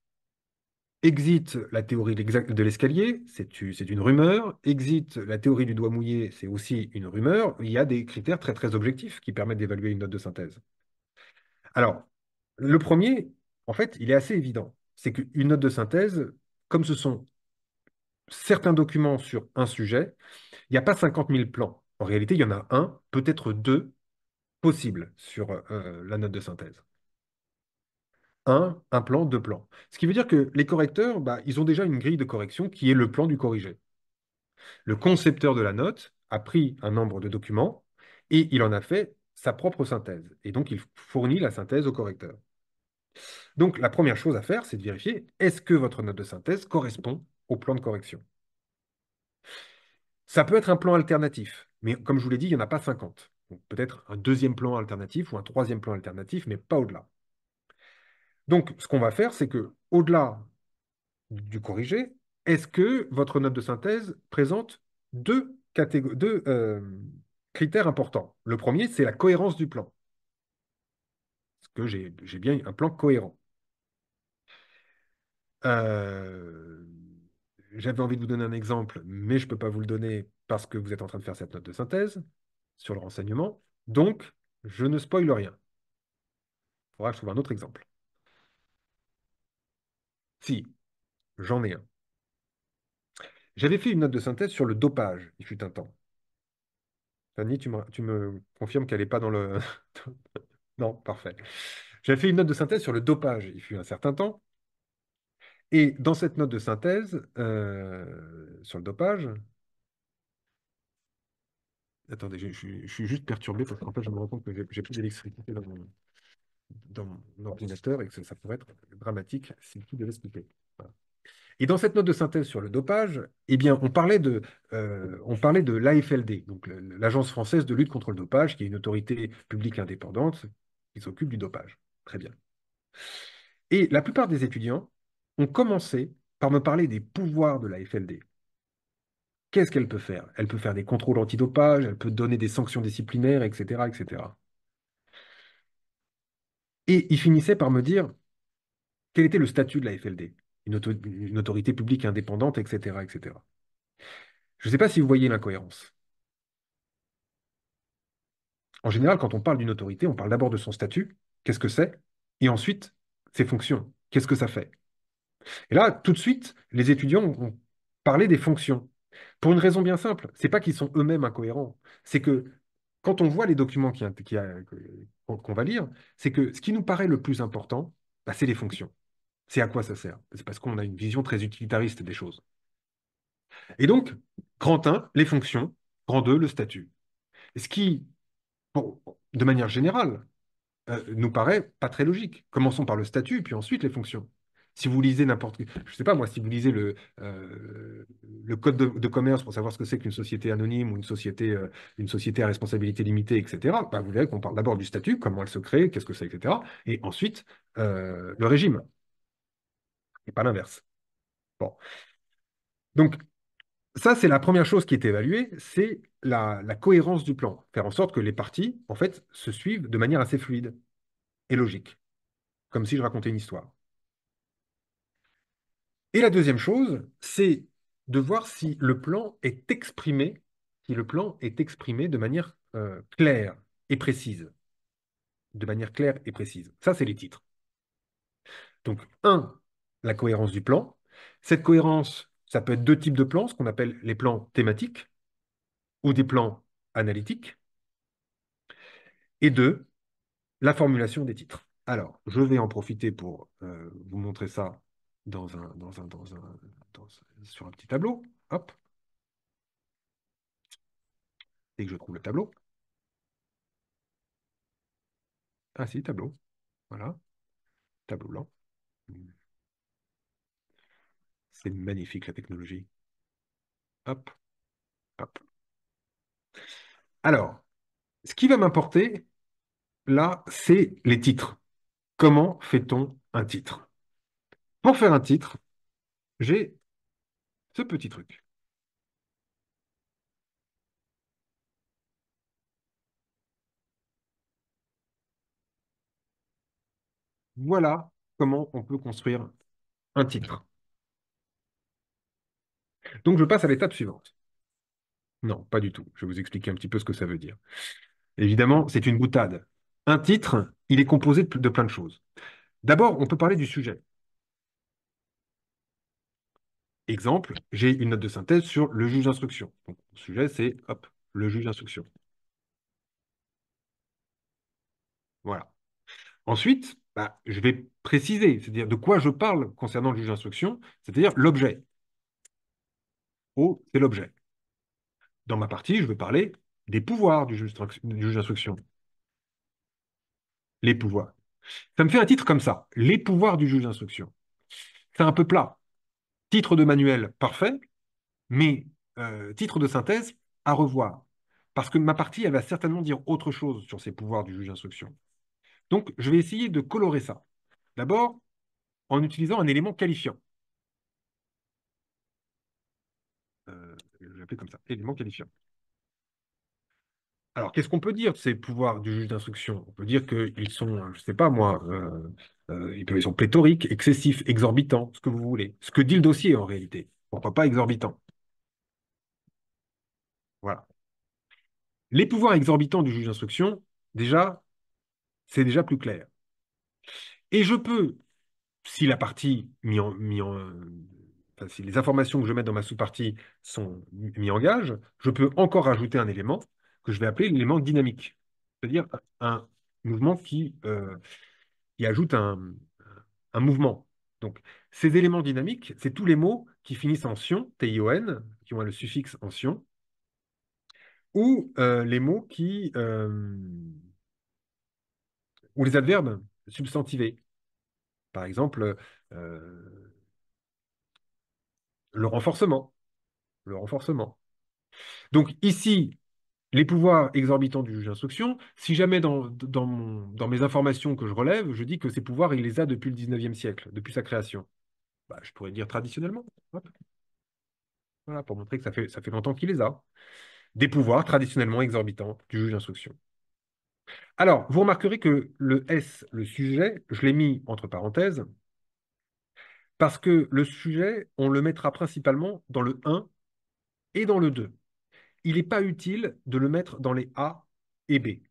S2: exit la théorie de l'escalier, c'est une rumeur. Exit la théorie du doigt mouillé, c'est aussi une rumeur. Il y a des critères très très objectifs qui permettent d'évaluer une note de synthèse. Alors, le premier, en fait, il est assez évident. C'est qu'une note de synthèse, comme ce sont certains documents sur un sujet, il n'y a pas 50 000 plans. En réalité, il y en a un, peut-être deux possibles sur la note de synthèse. Un plan, 2 plans. Ce qui veut dire que les correcteurs, bah, ils ont déjà une grille de correction qui est le plan du corrigé. Le concepteur de la note a pris un nombre de documents et il en a fait sa propre synthèse. Et donc, il fournit la synthèse au correcteur. Donc, la première chose à faire, c'est de vérifier est-ce que votre note de synthèse correspond au plan de correction. Ça peut être un plan alternatif, mais comme je vous l'ai dit, il n'y en a pas 50. Donc, peut-être un deuxième plan alternatif ou un troisième plan alternatif, mais pas au-delà. Donc, ce qu'on va faire, c'est que, au-delà du corrigé, est-ce que votre note de synthèse présente deux critères importants? Le premier, c'est la cohérence du plan. Est-ce que j'ai bien un plan cohérent? Euh, J'avais envie de vous donner un exemple, mais je ne peux pas vous le donner parce que vous êtes en train de faire cette note de synthèse sur le renseignement. Donc, je ne spoile rien. Il faudra que je trouve un autre exemple. Si, j'en ai un. J'avais fait une note de synthèse sur le dopage, il fut un temps. Fanny, tu me confirmes qu'elle n'est pas dans le... Non, parfait. J'avais fait une note de synthèse sur le dopage, il fut un certain temps. Et dans cette note de synthèse sur le dopage, attendez, je suis juste perturbé parce qu'en fait, je me rends compte que j'ai plus d'électricité dans mon ordinateur et que ça pourrait être dramatique si tout devait se couper. Voilà. Et dans cette note de synthèse sur le dopage, eh bien, on parlait de l'AFLD, donc l'Agence française de lutte contre le dopage, qui est une autorité publique indépendante qui s'occupe du dopage. Très bien. Et la plupart des étudiants ont commencé par me parler des pouvoirs de l'AFLD. Qu'est-ce qu'elle peut faire? Elle peut faire des contrôles antidopage, elle peut donner des sanctions disciplinaires, etc., etc. Et ils finissaient par me dire quel était le statut de la FLD, une autorité publique indépendante, etc., etc. Je ne sais pas si vous voyez l'incohérence. En général, quand on parle d'une autorité, on parle d'abord de son statut, qu'est-ce que c'est, et ensuite ses fonctions, qu'est-ce que ça fait. Et là, tout de suite, les étudiants ont parlé des fonctions. Pour une raison bien simple, c'est pas qu'ils sont eux-mêmes incohérents, c'est que quand on voit les documents qu'on va lire, c'est que ce qui nous paraît le plus important, bah, c'est les fonctions. C'est à quoi ça sert? C'est parce qu'on a une vision très utilitariste des choses. Et donc, grand 1, les fonctions, grand 2, le statut. Ce qui, bon, de manière générale, nous paraît pas très logique. Commençons par le statut, puis ensuite les fonctions. Si vous lisez n'importe... Je sais pas moi, si vous lisez le code de commerce pour savoir ce que c'est qu'une société anonyme ou une société à responsabilité limitée, etc., bah, vous verrez qu'on parle d'abord du statut, comment elle se crée, qu'est-ce que c'est, etc., et ensuite le régime, et pas l'inverse. Bon. Donc, ça, c'est la première chose qui est évaluée, c'est la cohérence du plan. Faire en sorte que les parties, en fait, se suivent de manière assez fluide et logique, comme si je racontais une histoire. Et la deuxième chose, c'est de voir si le plan est exprimé de manière claire et précise. De manière claire et précise. Ça, c'est les titres. Donc, un, la cohérence du plan. Cette cohérence, ça peut être deux types de plans, ce qu'on appelle les plans thématiques ou des plans analytiques. Et deux, la formulation des titres. Alors, je vais en profiter pour vous montrer ça sur un petit tableau. Hop, dès que je trouve le tableau. Ah si, tableau. Voilà, tableau blanc. C'est magnifique la technologie. Hop, hop. Alors, ce qui va m'importer, là, c'est les titres. Comment fait-on un titre? Pour faire un titre, j'ai ce petit truc. Voilà comment on peut construire un titre. Donc, je passe à l'étape suivante. Non, pas du tout. Je vais vous expliquer un petit peu ce que ça veut dire. Évidemment, c'est une boutade. Un titre, il est composé de plein de choses. D'abord, on peut parler du sujet. Exemple, j'ai une note de synthèse sur le juge d'instruction. Donc, le sujet, c'est, hop, le juge d'instruction. Voilà. Ensuite, bah, je vais préciser, c'est-à-dire de quoi je parle concernant le juge d'instruction, c'est-à-dire l'objet. O, c'est l'objet. Dans ma partie, je vais parler des pouvoirs du juge d'instruction. Les pouvoirs. Ça me fait un titre comme ça, les pouvoirs du juge d'instruction. C'est un peu plat. Titre de manuel, parfait, mais titre de synthèse, à revoir. Parce que ma partie, elle va certainement dire autre chose sur ces pouvoirs du juge d'instruction. Donc, je vais essayer de colorer ça. D'abord, en utilisant un élément qualifiant. Je vais l'appeler comme ça, élément qualifiant. Alors, qu'est-ce qu'on peut dire de ces pouvoirs du juge d'instruction? On peut dire qu'ils sont, je ne sais pas moi, ils sont pléthoriques, excessifs, exorbitants, ce que vous voulez. Ce que dit le dossier en réalité. Pourquoi pas exorbitant? Voilà. Les pouvoirs exorbitants du juge d'instruction, déjà, c'est déjà plus clair. Et je peux, si la partie enfin, si les informations que je mets dans ma sous-partie sont mis en gage, je peux encore ajouter un élément que je vais appeler l'élément dynamique. C'est-à-dire un mouvement qui ajoute un mouvement. Donc, ces éléments dynamiques, c'est tous les mots qui finissent en tion, T-I-O-N, qui ont le suffixe en tion, ou les mots ou les adverbes substantivés. Par exemple, euh, le renforcement. Le renforcement. Donc ici, les pouvoirs exorbitants du juge d'instruction, si jamais dans mes informations que je relève, je dis que ces pouvoirs, il les a depuis le 19e siècle, depuis sa création, bah, je pourrais dire traditionnellement. Hop, voilà, pour montrer que ça fait longtemps qu'il les a. Des pouvoirs traditionnellement exorbitants du juge d'instruction. Alors, vous remarquerez que le S, le sujet, je l'ai mis entre parenthèses, parce que le sujet, on le mettra principalement dans le 1 et dans le 2. Il n'est pas utile de le mettre dans les A et B.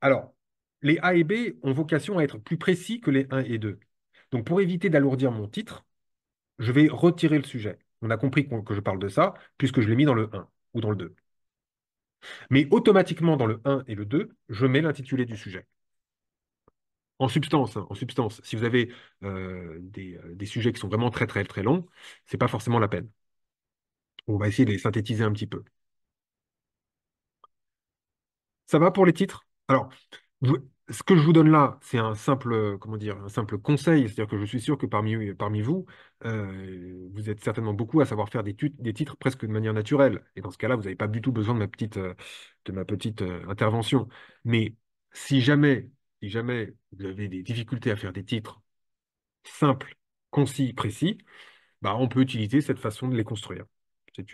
S2: Alors, les A et B ont vocation à être plus précis que les 1 et 2. Donc, pour éviter d'alourdir mon titre, je vais retirer le sujet. On a compris que je parle de ça, puisque je l'ai mis dans le 1 ou dans le 2. Mais automatiquement, dans le 1 et le 2, je mets l'intitulé du sujet. En substance, hein, en substance, si vous avez des sujets qui sont vraiment très très très longs, c'est pas forcément la peine. On va essayer de les synthétiser un petit peu. Ça va pour les titres? Alors, ce que je vous donne là, c'est un simple, comment dire, un simple conseil. C'est-à-dire que je suis sûr que parmi vous, vous êtes certainement beaucoup à savoir faire des titres presque de manière naturelle. Et dans ce cas-là, vous n'avez pas du tout besoin de ma petite intervention. Mais si jamais, si jamais vous avez des difficultés à faire des titres simples, concis, précis, bah, on peut utiliser cette façon de les construire. C'est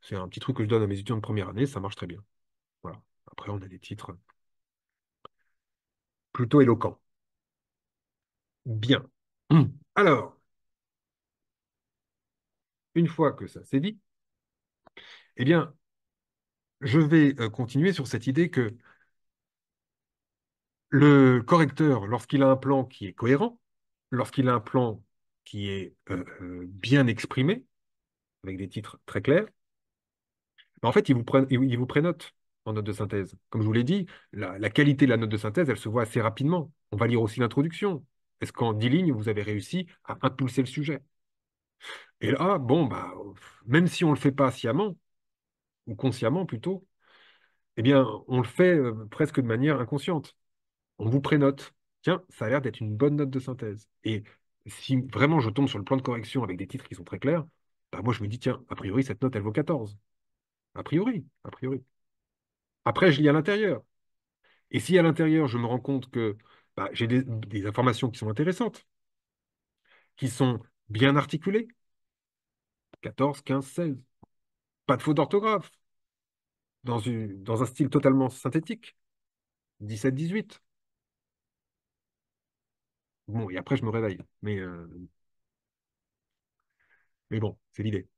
S2: c'est un petit truc que je donne à mes étudiants de première année, ça marche très bien. Voilà. Après, on a des titres plutôt éloquent. Bien. Alors, une fois que ça c'est dit, eh bien, je vais continuer sur cette idée que le correcteur, lorsqu'il a un plan qui est cohérent, lorsqu'il a un plan qui est bien exprimé, avec des titres très clairs, ben, en fait, il vous prénote en note de synthèse. Comme je vous l'ai dit, la qualité de la note de synthèse, elle se voit assez rapidement. On va lire aussi l'introduction. Est-ce qu'en 10 lignes, vous avez réussi à impulser le sujet? Et là, bon, bah, même si on ne le fait pas sciemment, ou consciemment plutôt, eh bien, on le fait presque de manière inconsciente. On vous prénote. Tiens, ça a l'air d'être une bonne note de synthèse. Et si vraiment je tombe sur le plan de correction avec des titres qui sont très clairs, bah moi je me dis, tiens, a priori, cette note, elle vaut 14. A priori, a priori. Après, je lis à l'intérieur. Et si à l'intérieur, je me rends compte que bah, j'ai des informations qui sont intéressantes, qui sont bien articulées, 14, 15, 16, pas de faute d'orthographe, dans un style totalement synthétique, 17, 18. Bon, et après, je me réveille. Mais bon, c'est l'idée.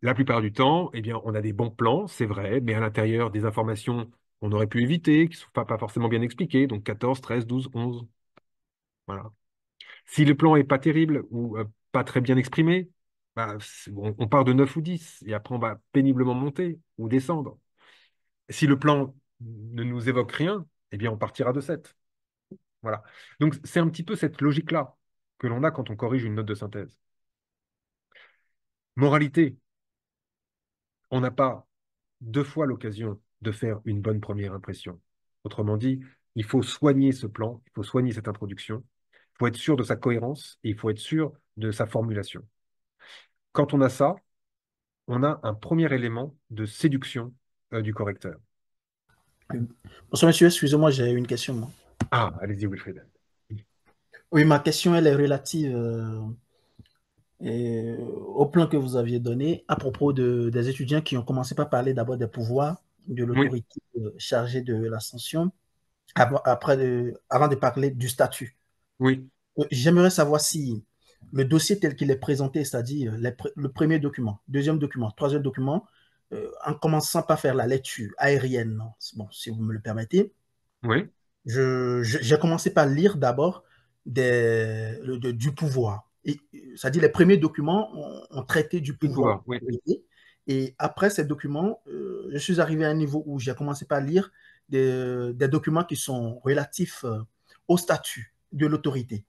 S2: La plupart du temps, eh bien, on a des bons plans, c'est vrai, mais à l'intérieur, des informations qu'on aurait pu éviter, qui ne sont pas forcément bien expliquées, donc 14, 13, 12, 11. Voilà. Si le plan est pas terrible ou pas très bien exprimé, bah, on part de 9 ou 10 et après on va péniblement monter ou descendre. Si le plan ne nous évoque rien, eh bien on partira de 7. Voilà. Donc c'est un petit peu cette logique-là que l'on a quand on corrige une note de synthèse. Moralité, on n'a pas deux fois l'occasion de faire une bonne première impression. Autrement dit, il faut soigner ce plan, il faut soigner cette introduction, il faut être sûr de sa cohérence et il faut être sûr de sa formulation. Quand on a ça, on a un premier élément de séduction du correcteur.
S3: Bonsoir monsieur, excusez-moi, j'ai une question. Moi.
S2: Ah, allez-y, Wilfried.
S3: Oui, ma question, elle est relative au plan que vous aviez donné à propos des étudiants qui ont commencé par parler d'abord des pouvoirs de
S2: Oui,
S3: l'autorité chargée de l'ascension, avant de parler du statut.
S2: oui,
S3: J'aimerais savoir si le dossier tel qu'il est présenté, c'est-à-dire le premier document, deuxième document, troisième document, en commençant par faire la lecture aérienne, bon, si vous me le permettez,
S2: oui,
S3: j'ai commencé par lire d'abord du pouvoir. C'est-à-dire les premiers documents ont traité du pouvoir.
S2: pouvoir, oui,
S3: Et après ces documents, je suis arrivé à un niveau où j'ai commencé par lire des documents qui sont relatifs au statut de l'autorité.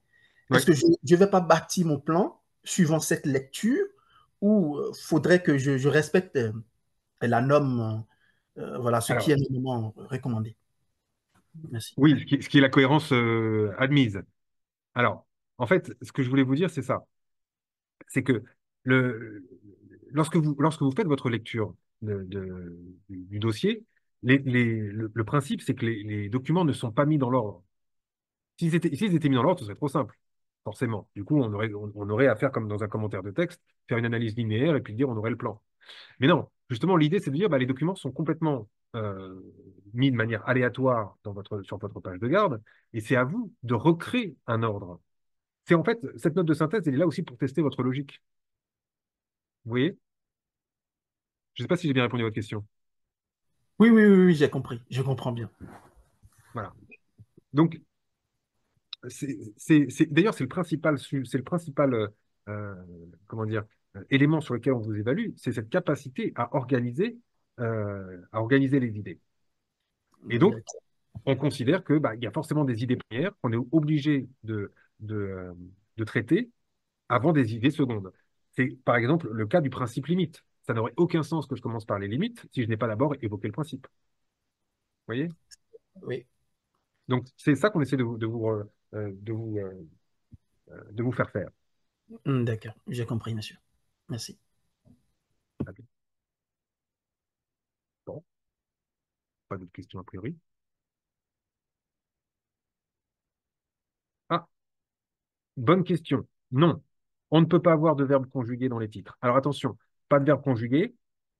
S2: oui.
S3: Est-ce que je ne vais pas bâtir mon plan suivant cette lecture ou faudrait que je respecte la norme, voilà, ce qui est
S2: Alors,
S3: normalement recommandé? Merci.
S2: oui, ce qui est la cohérence admise. Alors, en fait, ce que je voulais vous dire, c'est ça. C'est que le, lorsque vous faites votre lecture du dossier, le principe, c'est que les documents ne sont pas mis dans l'ordre. S'ils étaient mis dans l'ordre, ce serait trop simple, forcément. Du coup, on aurait à faire comme dans un commentaire de texte, faire une analyse linéaire et puis dire on aurait le plan. Mais non, justement, l'idée, c'est de dire bah, les documents sont complètement mis de manière aléatoire sur votre page de garde, et c'est à vous de recréer un ordre. C'est en fait, cette note de synthèse, elle est là aussi pour tester votre logique. Vous voyez? Je ne sais pas si j'ai bien répondu à votre question.
S3: Oui, oui, oui, oui, j'ai compris. Je comprends bien.
S2: Voilà. Donc, d'ailleurs, c'est le principal euh, comment dire, élément sur lequel on vous évalue, c'est cette capacité à organiser les idées. Et donc,
S3: D'accord.
S2: on considère que bah, il y a forcément des idées premières qu'on est obligé de, euh, de traiter avant des idées secondes. C'est par exemple le cas du principe limite. Ça n'aurait aucun sens que je commence par les limites si je n'ai pas d'abord évoqué le principe. Vous voyez?
S3: Oui.
S2: Donc, c'est ça qu'on essaie de vous faire faire.
S3: D'accord. J'ai compris, monsieur. Merci.
S2: Bon, pas d'autres questions a priori. Ah, bonne question. Non, on ne peut pas avoir de verbe conjugué dans les titres. Alors attention, pas de verbe conjugué,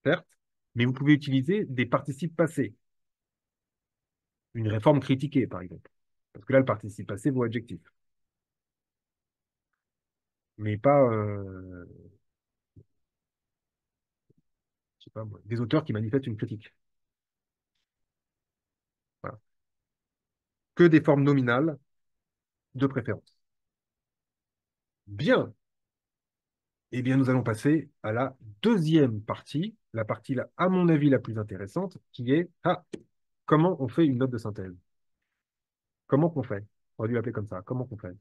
S2: certes, mais vous pouvez utiliser des participes passés. Une réforme critiquée, par exemple. Parce que là, le participe passé vaut adjectif. Mais pas. pas moi, des auteurs qui manifestent une critique. Voilà. Que des formes nominales de préférence. Bien. Eh bien, nous allons passer à la deuxième partie, la partie, là, à mon avis, la plus intéressante, qui est comment on fait une note de synthèse. Comment qu'on fait? On va dû l'appeler comme ça. Comment qu'on fait?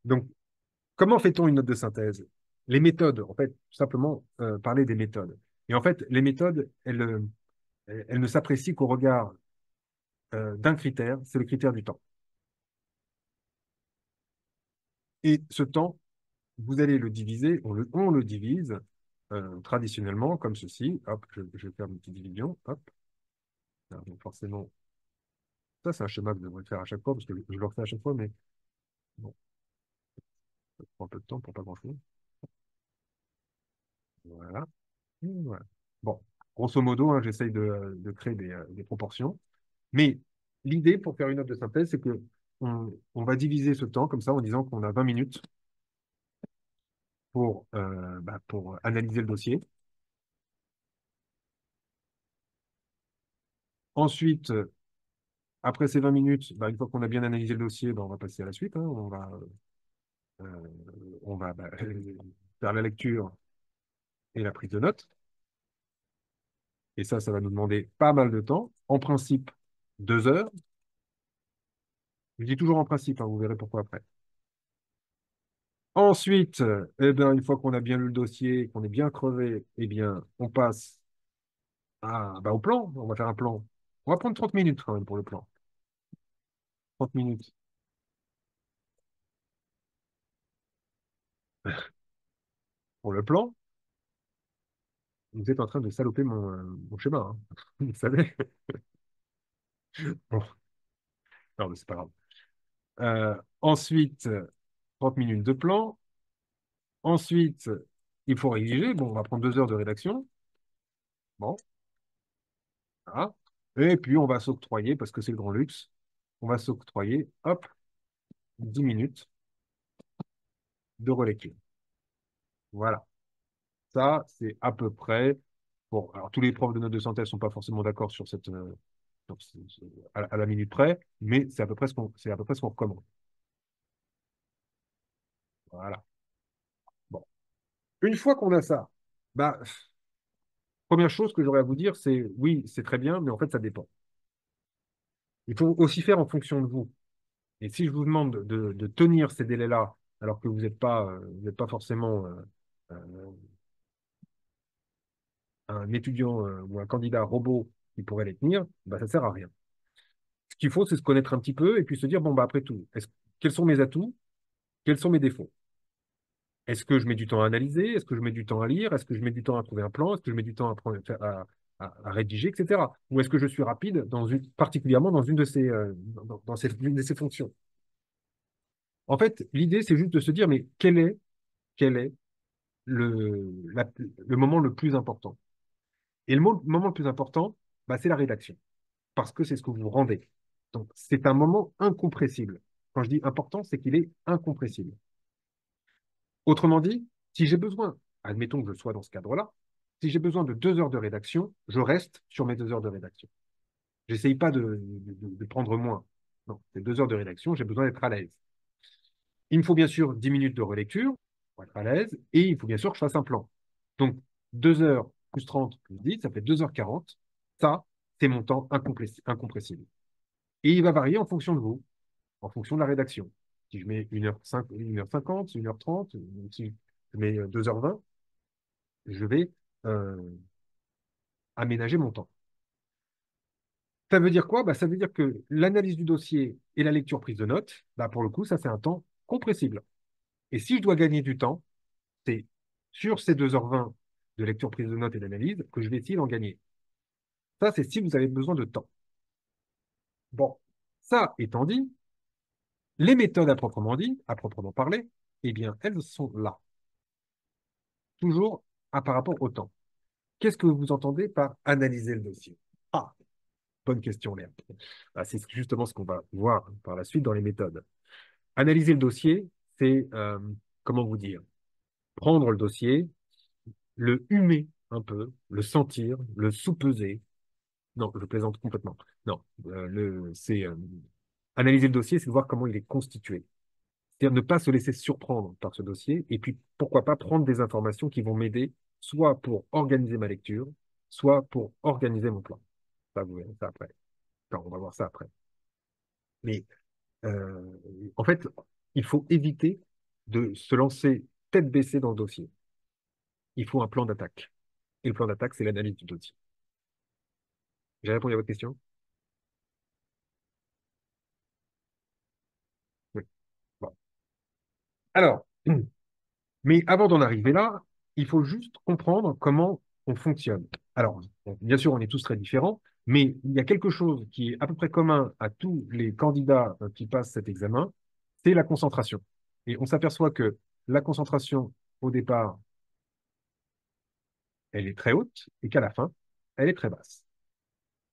S2: Donc, comment fait-on une note de synthèse? Les méthodes, en fait, tout simplement parler des méthodes. Et en fait, les méthodes, elles ne s'apprécient qu'au regard d'un critère, c'est le critère du temps. Et ce temps, vous allez le diviser, on le divise traditionnellement comme ceci. Hop, je vais faire une petite division. Hop. Alors, donc forcément, ça c'est un schéma que je devrais faire à chaque fois parce que je le refais à chaque fois, mais bon, ça prend un peu de temps pour pas grand-chose. Voilà. Voilà. Bon, grosso modo, hein, j'essaye de créer des proportions. Mais l'idée pour faire une note de synthèse, c'est que on va diviser ce temps comme ça en disant qu'on a 20 minutes pour analyser le dossier. Ensuite, après ces 20 minutes, une fois qu'on a bien analysé le dossier, on va passer à la suite, hein. Euh, on va faire la lecture et la prise de notes. Et ça va nous demander pas mal de temps. En principe, 2 heures. Je dis toujours en principe, hein, vous verrez pourquoi après. Ensuite, une fois qu'on a bien lu le dossier, qu'on est bien crevé, on passe au plan. On va faire un plan. On va prendre 30 minutes quand même pour le plan. 30 minutes pour le plan. Vous êtes en train de saloper mon schéma, hein. Vous savez. Bon, non, mais c'est pas grave. Ensuite, 30 minutes de plan. Ensuite, il faut rédiger. Bon, on va prendre 2 heures de rédaction. Bon, voilà. Et puis, on va s'octroyer, parce que c'est le grand luxe, on va s'octroyer, hop, 10 minutes de relecture. Voilà. Ça, c'est à peu près. Bon, alors tous les profs de notes de synthèse ne sont pas forcément d'accord sur à la minute près, mais c'est à peu près c'est à peu près ce qu'on recommande. Voilà. Bon. Une fois qu'on a ça, bah, première chose que j'aurais à vous dire, c'est oui, c'est très bien, mais en fait, ça dépend. Il faut aussi faire en fonction de vous. Et si je vous demande de tenir ces délais-là, alors que vous n'êtes pas forcément un étudiant ou un candidat robot qui pourrait les tenir, ça ne sert à rien. Ce qu'il faut, c'est se connaître un petit peu et puis se dire, bon, après tout, quels sont mes atouts? Quels sont mes défauts? Est-ce que je mets du temps à analyser? Est-ce que je mets du temps à lire? Est-ce que je mets du temps à trouver un plan? Est-ce que je mets du temps à rédiger, etc. Ou est-ce que je suis rapide particulièrement dans une de l'une de ces fonctions? En fait, l'idée, c'est juste de se dire, mais quel est le moment le plus important? Et le moment le plus important, c'est la rédaction, parce que c'est ce que vous rendez. Donc, c'est un moment incompressible. Quand je dis important, c'est qu'il est incompressible. Autrement dit, si j'ai besoin, admettons que je sois dans ce cadre-là, si j'ai besoin de 2 heures de rédaction, je reste sur mes 2 heures de rédaction. J'essaye pas de prendre moins. Non, c'est 2 heures de rédaction, j'ai besoin d'être à l'aise. Il me faut bien sûr 10 minutes de relecture pour être à l'aise, et il faut bien sûr que je fasse un plan. Donc, 2 heures plus 30 plus 10, ça fait 2h40. Ça, c'est mon temps incompressible. Et il va varier en fonction de vous, en fonction de la rédaction. Si je mets 1h50, 1h50, 1h30, si je mets 2h20, je vais euh, aménager mon temps. Ça veut dire quoi? Ça veut dire que l'analyse du dossier et la lecture prise de notes, pour le coup, ça c'est un temps compressible. Et si je dois gagner du temps, c'est sur ces 2h20 de lecture prise de notes et d'analyse que je vais essayer d'en gagner. Ça, c'est si vous avez besoin de temps. Bon, ça étant dit, les méthodes à proprement dit, à proprement parler, elles sont là. Toujours par rapport au temps. Qu'est-ce que vous entendez par analyser le dossier? Ah, bonne question, Léa. C'est justement ce qu'on va voir par la suite dans les méthodes. Analyser le dossier, c'est, comment vous dire, prendre le dossier, le humer un peu, le sentir, le sous-peser. Non, je plaisante complètement. Non, c'est analyser le dossier, c'est de voir comment il est constitué. C'est-à-dire ne pas se laisser surprendre par ce dossier, et puis pourquoi pas prendre des informations qui vont m'aider, soit pour organiser ma lecture, soit pour organiser mon plan. Ça, vous verrez ça après. Enfin, on va voir ça après. Mais en fait, il faut éviter de se lancer tête baissée dans le dossier. Il faut un plan d'attaque. Et le plan d'attaque, c'est l'analyse du dossier. J'ai répondu à votre question? Oui. Bon. Alors, mais avant d'en arriver là, il faut juste comprendre comment on fonctionne. Alors, bon, bien sûr, on est tous très différents, mais il y a quelque chose qui est à peu près commun à tous les candidats qui passent cet examen, c'est la concentration. Et on s'aperçoit que la concentration, au départ, elle est très haute et qu'à la fin, elle est très basse.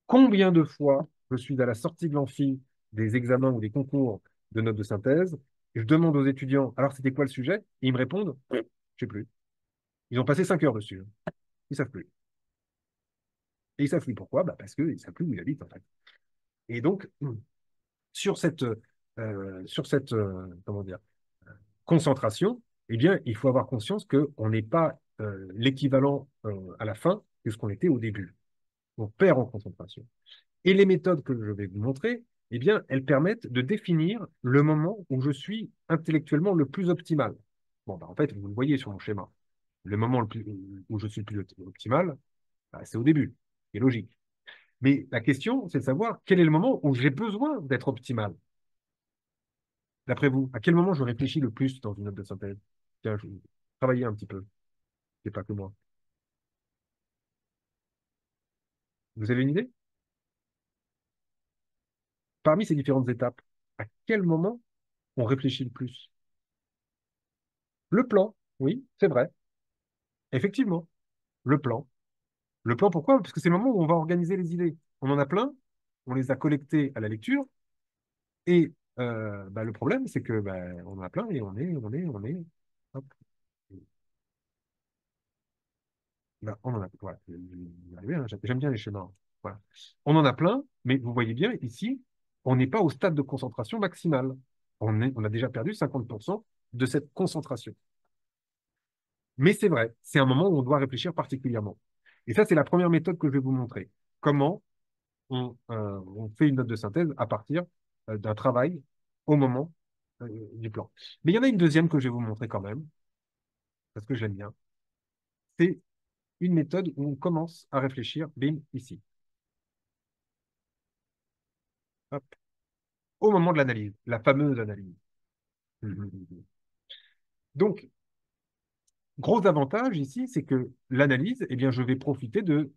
S2: Combien de fois je suis à la sortie de l'amphi des examens ou des concours de notes de synthèse, et je demande aux étudiants, alors c'était quoi le sujet? Et ils me répondent, je ne sais plus. Ils ont passé 5 heures dessus. Ils ne savent plus. Et ils savent plus pourquoi? Bah parce qu'ils ne savent plus où ils habitent, en fait. Et donc, sur cette comment dire, concentration, eh bien, il faut avoir conscience qu'on n'est pas l'équivalent à la fin de ce qu'on était au début. On perd en concentration. Et les méthodes que je vais vous montrer, eh bien, elles permettent de définir le moment où je suis intellectuellement le plus optimal. Bon, bah, en fait, vous le voyez sur mon schéma. Le moment où je suis le plus optimal, bah, c'est au début. C'est logique. Mais la question, c'est de savoir quel est le moment où j'ai besoin d'être optimal. D'après vous, à quel moment je réfléchis le plus dans une note de synthèse? Tiens, je travaillez un petit peu. C'est pas que moi. Vous avez une idée? Parmi ces différentes étapes, à quel moment on réfléchit le plus? Le plan, oui, c'est vrai. Effectivement, le plan. Le plan, pourquoi? Parce que c'est le moment où on va organiser les idées. On en a plein, on les a collectées à la lecture, et bah, le problème, c'est que bah, on en a plein et hop, bah, on en a, voilà, hein, j'aime bien les schémas. Voilà. On en a plein, mais vous voyez bien ici, on n'est pas au stade de concentration maximale. On a déjà perdu 50% de cette concentration. Mais c'est vrai, c'est un moment où on doit réfléchir particulièrement. Et ça, c'est la première méthode que je vais vous montrer. Comment on fait une note de synthèse à partir d'un travail au moment du plan. Mais il y en a une deuxième que je vais vous montrer quand même, parce que j'aime bien. C'est une méthode où on commence à réfléchir, bim, ici. Hop, au moment de l'analyse, la fameuse analyse. Donc, gros avantage ici, c'est que l'analyse, eh bien, je vais profiter de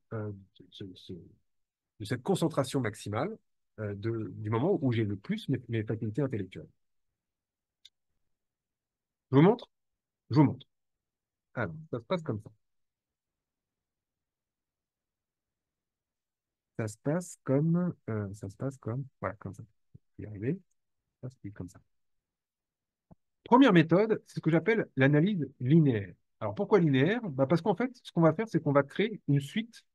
S2: cette concentration maximale du moment où j'ai le plus mes facultés intellectuelles. Je vous montre? Je vous montre. Alors, ça se passe comme ça. Ça se passe comme, voilà, comme ça. Je vais y arriver. Ça se passe comme ça. Première méthode, c'est ce que j'appelle l'analyse linéaire. Alors, pourquoi linéaire? Bah, parce qu'en fait, ce qu'on va faire, c'est qu'on va créer une suite.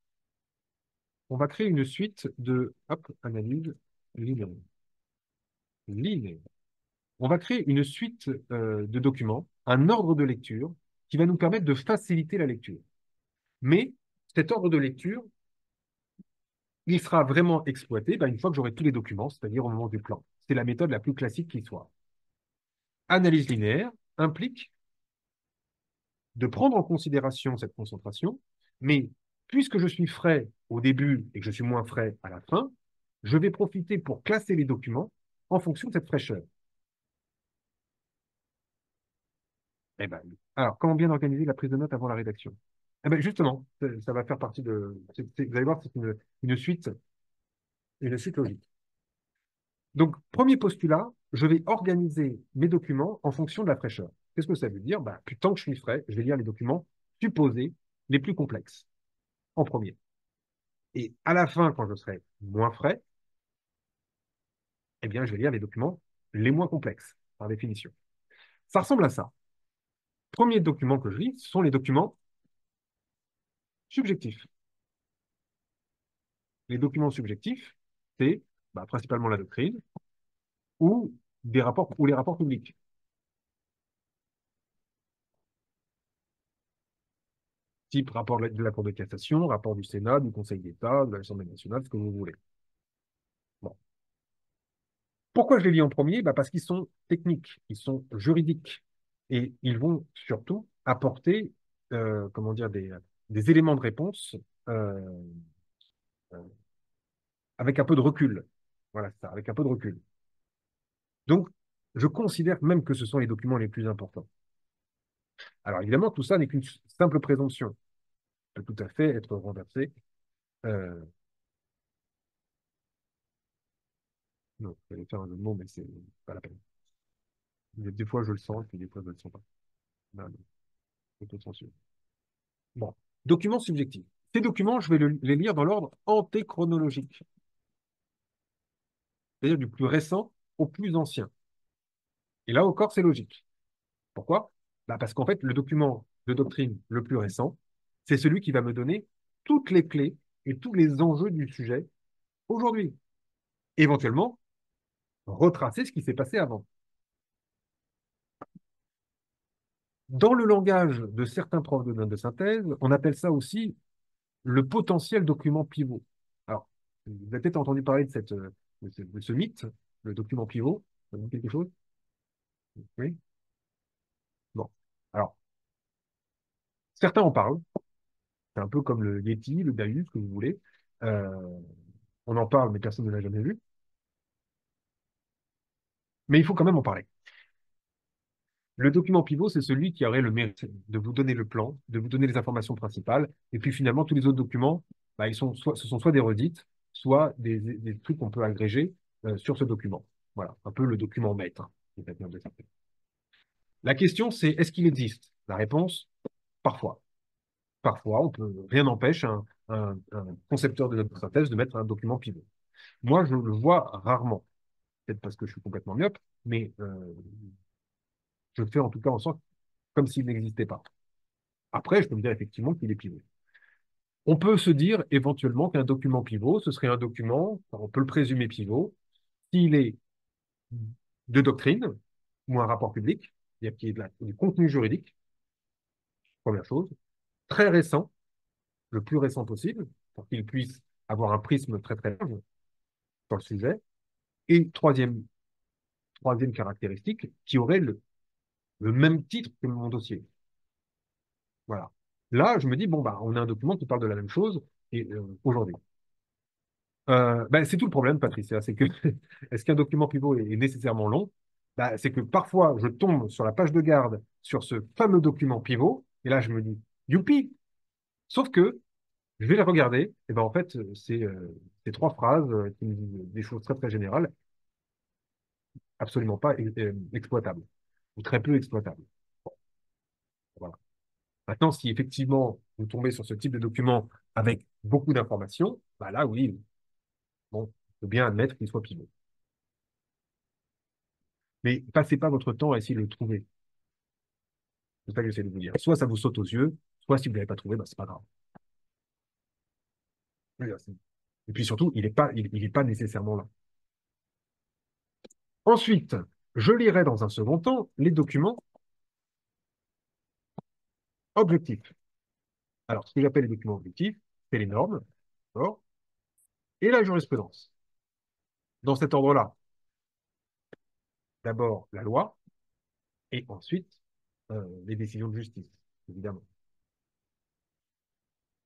S2: On va créer une suite de, hop, analyse linéaire. Linéaire. On va créer une suite de documents, un ordre de lecture qui va nous permettre de faciliter la lecture. Mais cet ordre de lecture, il sera vraiment exploité une fois que j'aurai tous les documents, c'est-à-dire au moment du plan. C'est la méthode la plus classique qui soit. Analyse linéaire implique de prendre en considération cette concentration, mais puisque je suis frais au début et que je suis moins frais à la fin, je vais profiter pour classer les documents en fonction de cette fraîcheur. Eh ben, alors, comment bien organiser la prise de notes avant la rédaction? Eh ben, justement, ça va faire partie de. Vous allez voir, c'est une suite logique. Donc, premier postulat, je vais organiser mes documents en fonction de la fraîcheur. Qu'est-ce que ça veut dire? Bah, tant que je suis frais, je vais lire les documents supposés les plus complexes en premier. Et à la fin, quand je serai moins frais, eh bien, je vais lire les documents les moins complexes, par définition. Ça ressemble à ça. Premier document que je lis, ce sont les documents subjectifs. Les documents subjectifs, c'est principalement la doctrine ou des rapports ou les rapports publics. Type rapport de la Cour de cassation, rapport du Sénat, du Conseil d'État, de l'Assemblée nationale, ce que vous voulez. Bon. Pourquoi je les lis en premier? Parce qu'ils sont techniques, ils sont juridiques et ils vont surtout apporter comment dire, des éléments de réponse euh, euh, avec un peu de recul. Voilà, c'est ça, avec un peu de recul. Donc, je considère même que ce sont les documents les plus importants. Alors, évidemment, tout ça n'est qu'une simple présomption. Ça peut tout à fait être renversé. Euh, non, je vais faire un jeu de mots, mais c'est pas la peine. Des fois, je le sens, puis des fois, je ne le sens pas. Non, non, autocensure. Bon, documents subjectifs. Ces documents, je vais les lire dans l'ordre antéchronologique, c'est-à-dire du plus récent au plus ancien. Et là encore, c'est logique. Pourquoi? Parce qu'en fait, le document de doctrine le plus récent, c'est celui qui va me donner toutes les clés et tous les enjeux du sujet aujourd'hui. Éventuellement, retracer ce qui s'est passé avant. Dans le langage de certains profs de notes de synthèse, on appelle ça aussi le potentiel document pivot. Alors, vous avez peut-être entendu parler de ce mythe, le document pivot. Ça vous dit quelque chose? Oui? Bon. Alors, certains en parlent. C'est un peu comme le Yeti, le Darius, que vous voulez. Euh, on en parle, mais personne ne l'a jamais vu. Mais il faut quand même en parler. Le document pivot, c'est celui qui aurait le mérite de vous donner le plan, de vous donner les informations principales, et puis finalement, tous les autres documents, ce sont soit des redites, soit des trucs qu'on peut agréger sur ce document. Voilà, un peu le document maître, hein, la question, c'est est-ce qu'il existe? La réponse, parfois. Parfois, rien n'empêche un concepteur de notre synthèse de mettre un document pivot. Moi, je le vois rarement, peut-être parce que je suis complètement myope, mais je fais en tout cas en sorte comme s'il n'existait pas. Après, je peux me dire effectivement qu'il est pivot. On peut se dire éventuellement qu'un document pivot, ce serait un document, on peut le présumer pivot, s'il est de doctrine ou un rapport public, c'est-à-dire qu'il y ait du contenu juridique, première chose, très récent, le plus récent possible, pour qu'il puisse avoir un prisme très très large sur le sujet, et troisième caractéristique, qui aurait le même titre que mon dossier. Voilà. Là, je me dis, bon, on a un document qui parle de la même chose et, aujourd'hui. C'est tout le problème, Patricia, c'est que est-ce qu'un document pivot est nécessairement long? C'est que parfois, je tombe sur la page de garde sur ce fameux document pivot, et là, je me dis, youpi! Sauf que je vais les regarder, et en fait, c'est trois phrases qui me disent des choses très très générales, absolument pas exploitables, ou très peu exploitables. Voilà. Maintenant, si effectivement vous tombez sur ce type de document avec beaucoup d'informations, là oui, bon, je peux bien admettre qu'il soit pivot. Mais passez pas votre temps à essayer de le trouver. C'est ça que j'essaie de vous dire. Soit ça vous saute aux yeux, soit si vous ne l'avez pas trouvé, c'est pas grave. Et puis surtout, il est pas nécessairement là. Ensuite, je lirai dans un second temps les documents objectifs. Alors, ce que j'appelle les documents objectifs, c'est les normes, d'accord, et la jurisprudence. Dans cet ordre-là, d'abord la loi, et ensuite les décisions de justice, évidemment.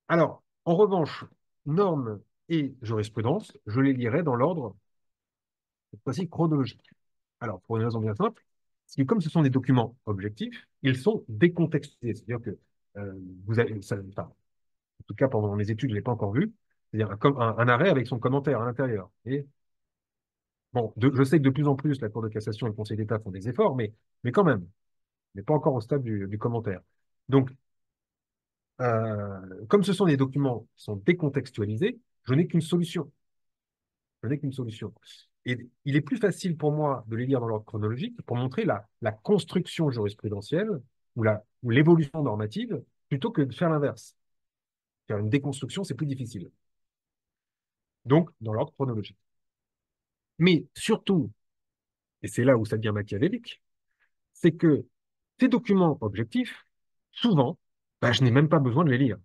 S2: Alors, en revanche, normes et jurisprudence, je les lirai dans l'ordre, cette fois-ci, chronologique. Alors, pour une raison bien simple, c'est que comme ce sont des documents objectifs, ils sont décontextualisés. C'est-à-dire que vous avez, en tout cas pendant mes études, je ne l'ai pas encore vu, c'est-à-dire un arrêt avec son commentaire à l'intérieur. Et bon, je sais que de plus en plus, la Cour de cassation et le Conseil d'État font des efforts, mais quand même, on n'est pas encore au stade du commentaire. Donc, comme ce sont des documents qui sont décontextualisés, je n'ai qu'une solution. Je n'ai qu'une solution. Et il est plus facile pour moi de les lire dans l'ordre chronologique pour montrer la construction jurisprudentielle ou l'évolution normative plutôt que de faire l'inverse. Faire une déconstruction, c'est plus difficile. Donc, dans l'ordre chronologique. Mais surtout, et c'est là où ça devient machiavélique, c'est que ces documents objectifs, souvent, bah, je n'ai même pas besoin de les lire.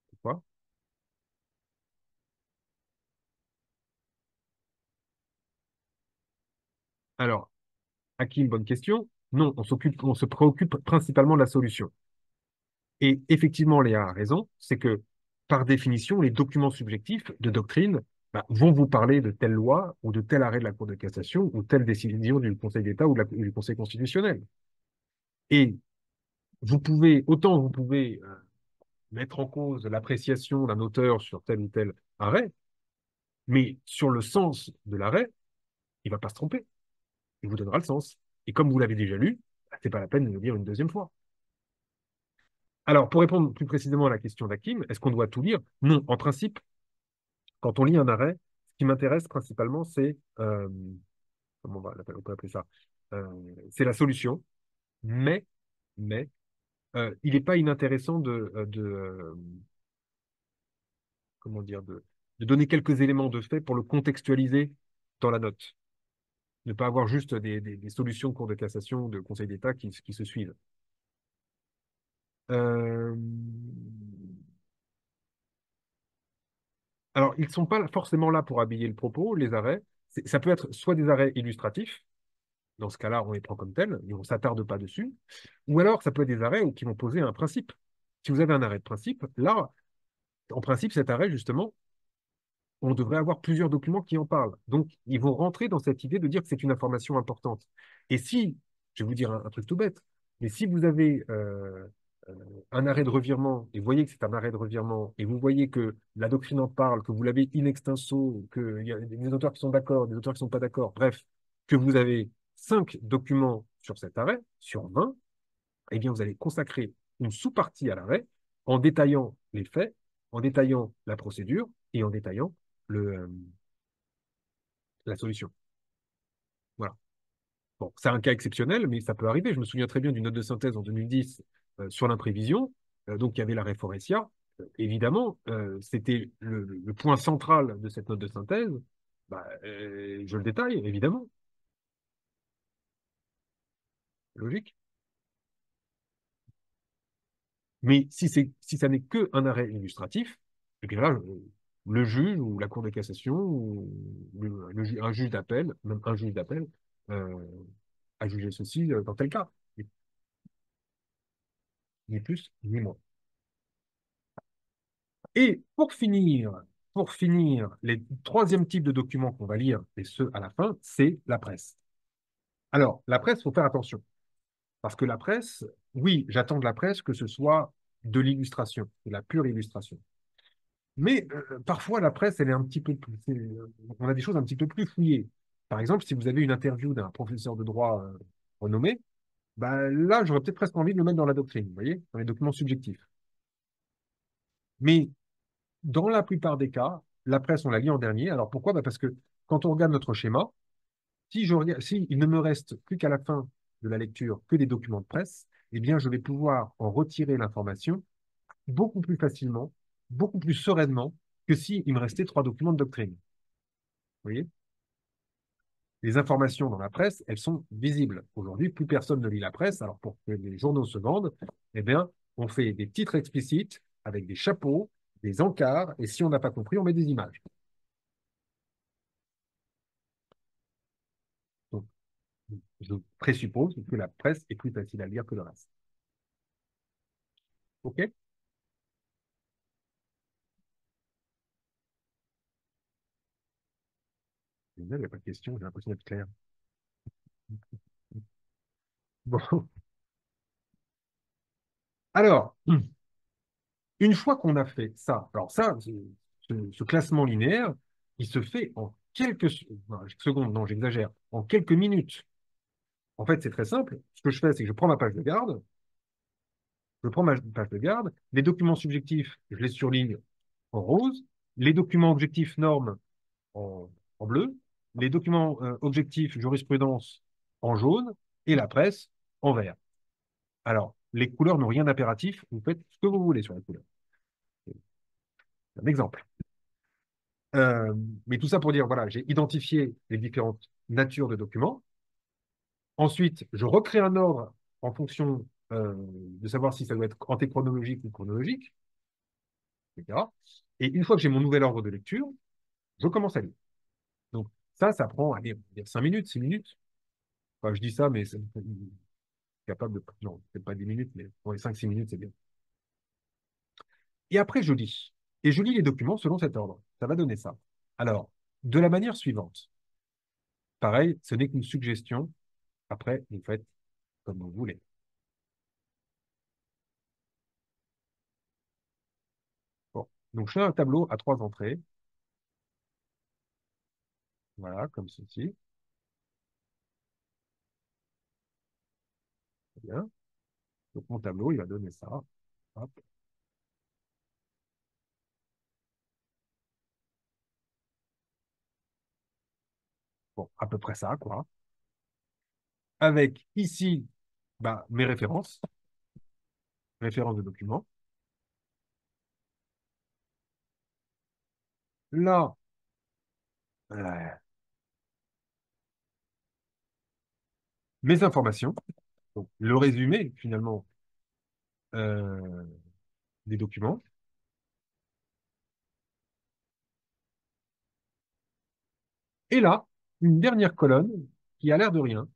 S2: Pourquoi? Alors, Hakim, bonne question. Non, on se préoccupe principalement de la solution. Et effectivement, Léa a raison, c'est que par définition, les documents subjectifs de doctrine bah, vont vous parler de telle loi ou de tel arrêt de la Cour de cassation ou telle décision du Conseil d'État ou du Conseil constitutionnel. Et autant vous pouvez mettre en cause l'appréciation d'un auteur sur tel ou tel arrêt, mais sur le sens de l'arrêt, il ne va pas se tromper. Il vous donnera le sens. Et comme vous l'avez déjà lu, bah, ce n'est pas la peine de le lire une deuxième fois. Alors, pour répondre plus précisément à la question d'Hakim, est-ce qu'on doit tout lire? Non, en principe, quand on lit un arrêt, ce qui m'intéresse principalement, c'est, comment on peut appeler ça? C'est la solution, mais, mais il n'est pas inintéressant comment dire, de donner quelques éléments de fait pour le contextualiser dans la note. Ne pas avoir juste des solutions de Cour de cassation ou de Conseil d'État qui se suivent. Euh, Alors, ils ne sont pas forcément là pour habiller le propos, les arrêts. Ça peut être soit des arrêts illustratifs, dans ce cas-là, on les prend comme tels, et on ne s'attarde pas dessus, ou alors ça peut être des arrêts qui vont poser un principe. Si vous avez un arrêt de principe, là, en principe, cet arrêt, justement, on devrait avoir plusieurs documents qui en parlent. Donc, ils vont rentrer dans cette idée de dire que c'est une information importante. Et si, je vais vous dire un truc tout bête, mais si vous avez euh, un arrêt de revirement, et vous voyez que c'est un arrêt de revirement, et vous voyez que la doctrine en parle, que vous l'avez in extenso, qu'il y a des auteurs qui sont d'accord, des auteurs qui ne sont pas d'accord, bref, que vous avez 5 documents sur cet arrêt, sur 20, eh bien, vous allez consacrer une sous-partie à l'arrêt en détaillant les faits, en détaillant la procédure et en détaillant le, euh, la solution. Voilà. Bon, c'est un cas exceptionnel, mais ça peut arriver. Je me souviens très bien d'une note de synthèse en 2010 sur l'imprévision. Donc, il y avait l'arrêt Forestia. Évidemment, c'était le point central de cette note de synthèse. Bah, je le détaille, évidemment. Logique. Mais si ça n'est qu'un arrêt illustratif, eh bien là, le juge ou la Cour de cassation ou un juge d'appel, même un juge d'appel, euh, a jugé ceci dans tel cas. Ni plus, ni moins. Et pour finir, les troisième type de documents qu'on va lire, et ce à la fin, c'est la presse. Alors, la presse, il faut faire attention. Parce que la presse, oui, j'attends de la presse que ce soit de l'illustration, de la pure illustration. Mais parfois, la presse, elle est un petit peu plus, on a des choses un petit peu plus fouillées. Par exemple, si vous avez une interview d'un professeur de droit renommé, bah, là, j'aurais peut-être presque envie de le mettre dans la doctrine, vous voyez, dans les documents subjectifs. Mais dans la plupart des cas, la presse, on la lit en dernier. Alors pourquoi? Bah, parce que quand on regarde notre schéma, si il ne me reste plus qu'à la fin de la lecture que des documents de presse, eh bien, je vais pouvoir en retirer l'information beaucoup plus facilement, beaucoup plus sereinement que s'il me restait 3 documents de doctrine. Vous voyez? Les informations dans la presse, elles sont visibles. Aujourd'hui, plus personne ne lit la presse. Alors, pour que les journaux se vendent, eh bien, on fait des titres explicites avec des chapeaux, des encarts, et si on n'a pas compris, on met des images. Donc, je présuppose que la presse est plus facile à lire que le reste. OK? Il n'y a pas de question, j'ai l'impression d'être clair. Bon, alors, une fois qu'on a fait ça, alors ça, ce classement linéaire, il se fait en quelques secondes, non, j'exagère, en quelques minutes. En fait, c'est très simple. Ce que je fais, c'est que je prends ma page de garde, je prends ma page de garde, les documents subjectifs, je les surligne en rose, les documents objectifs normes en, en bleu, les documents objectifs jurisprudence en jaune et la presse en vert. Alors, les couleurs n'ont rien d'impératif. Vous faites ce que vous voulez sur les couleurs. Un exemple. Euh, mais tout ça pour dire, voilà, j'ai identifié les différentes natures de documents. Ensuite, je recrée un ordre en fonction de savoir si ça doit être antéchronologique ou chronologique, etc. Et une fois que j'ai mon nouvel ordre de lecture, je commence à lire. Donc ça prend, allez, on va dire 5 minutes, 6 minutes. Enfin, je dis ça, mais c'est capable de... Non, peut-être pas 10 minutes, mais pour les 5-6 minutes, c'est bien. Et après, je lis. Et je lis les documents selon cet ordre. Ça va donner ça. Alors, de la manière suivante. Pareil, ce n'est qu'une suggestion. Après, vous faites comme vous voulez. Bon. Donc, je fais un tableau à 3 entrées. Voilà, comme ceci. Très bien. Donc, mon tableau, il va donner ça. Hop. Bon, à peu près ça, quoi. Avec ici, bah, mes références de documents. Là, euh, mes informations, donc le résumé finalement euh, des documents. Et là, une dernière colonne qui a l'air de rien,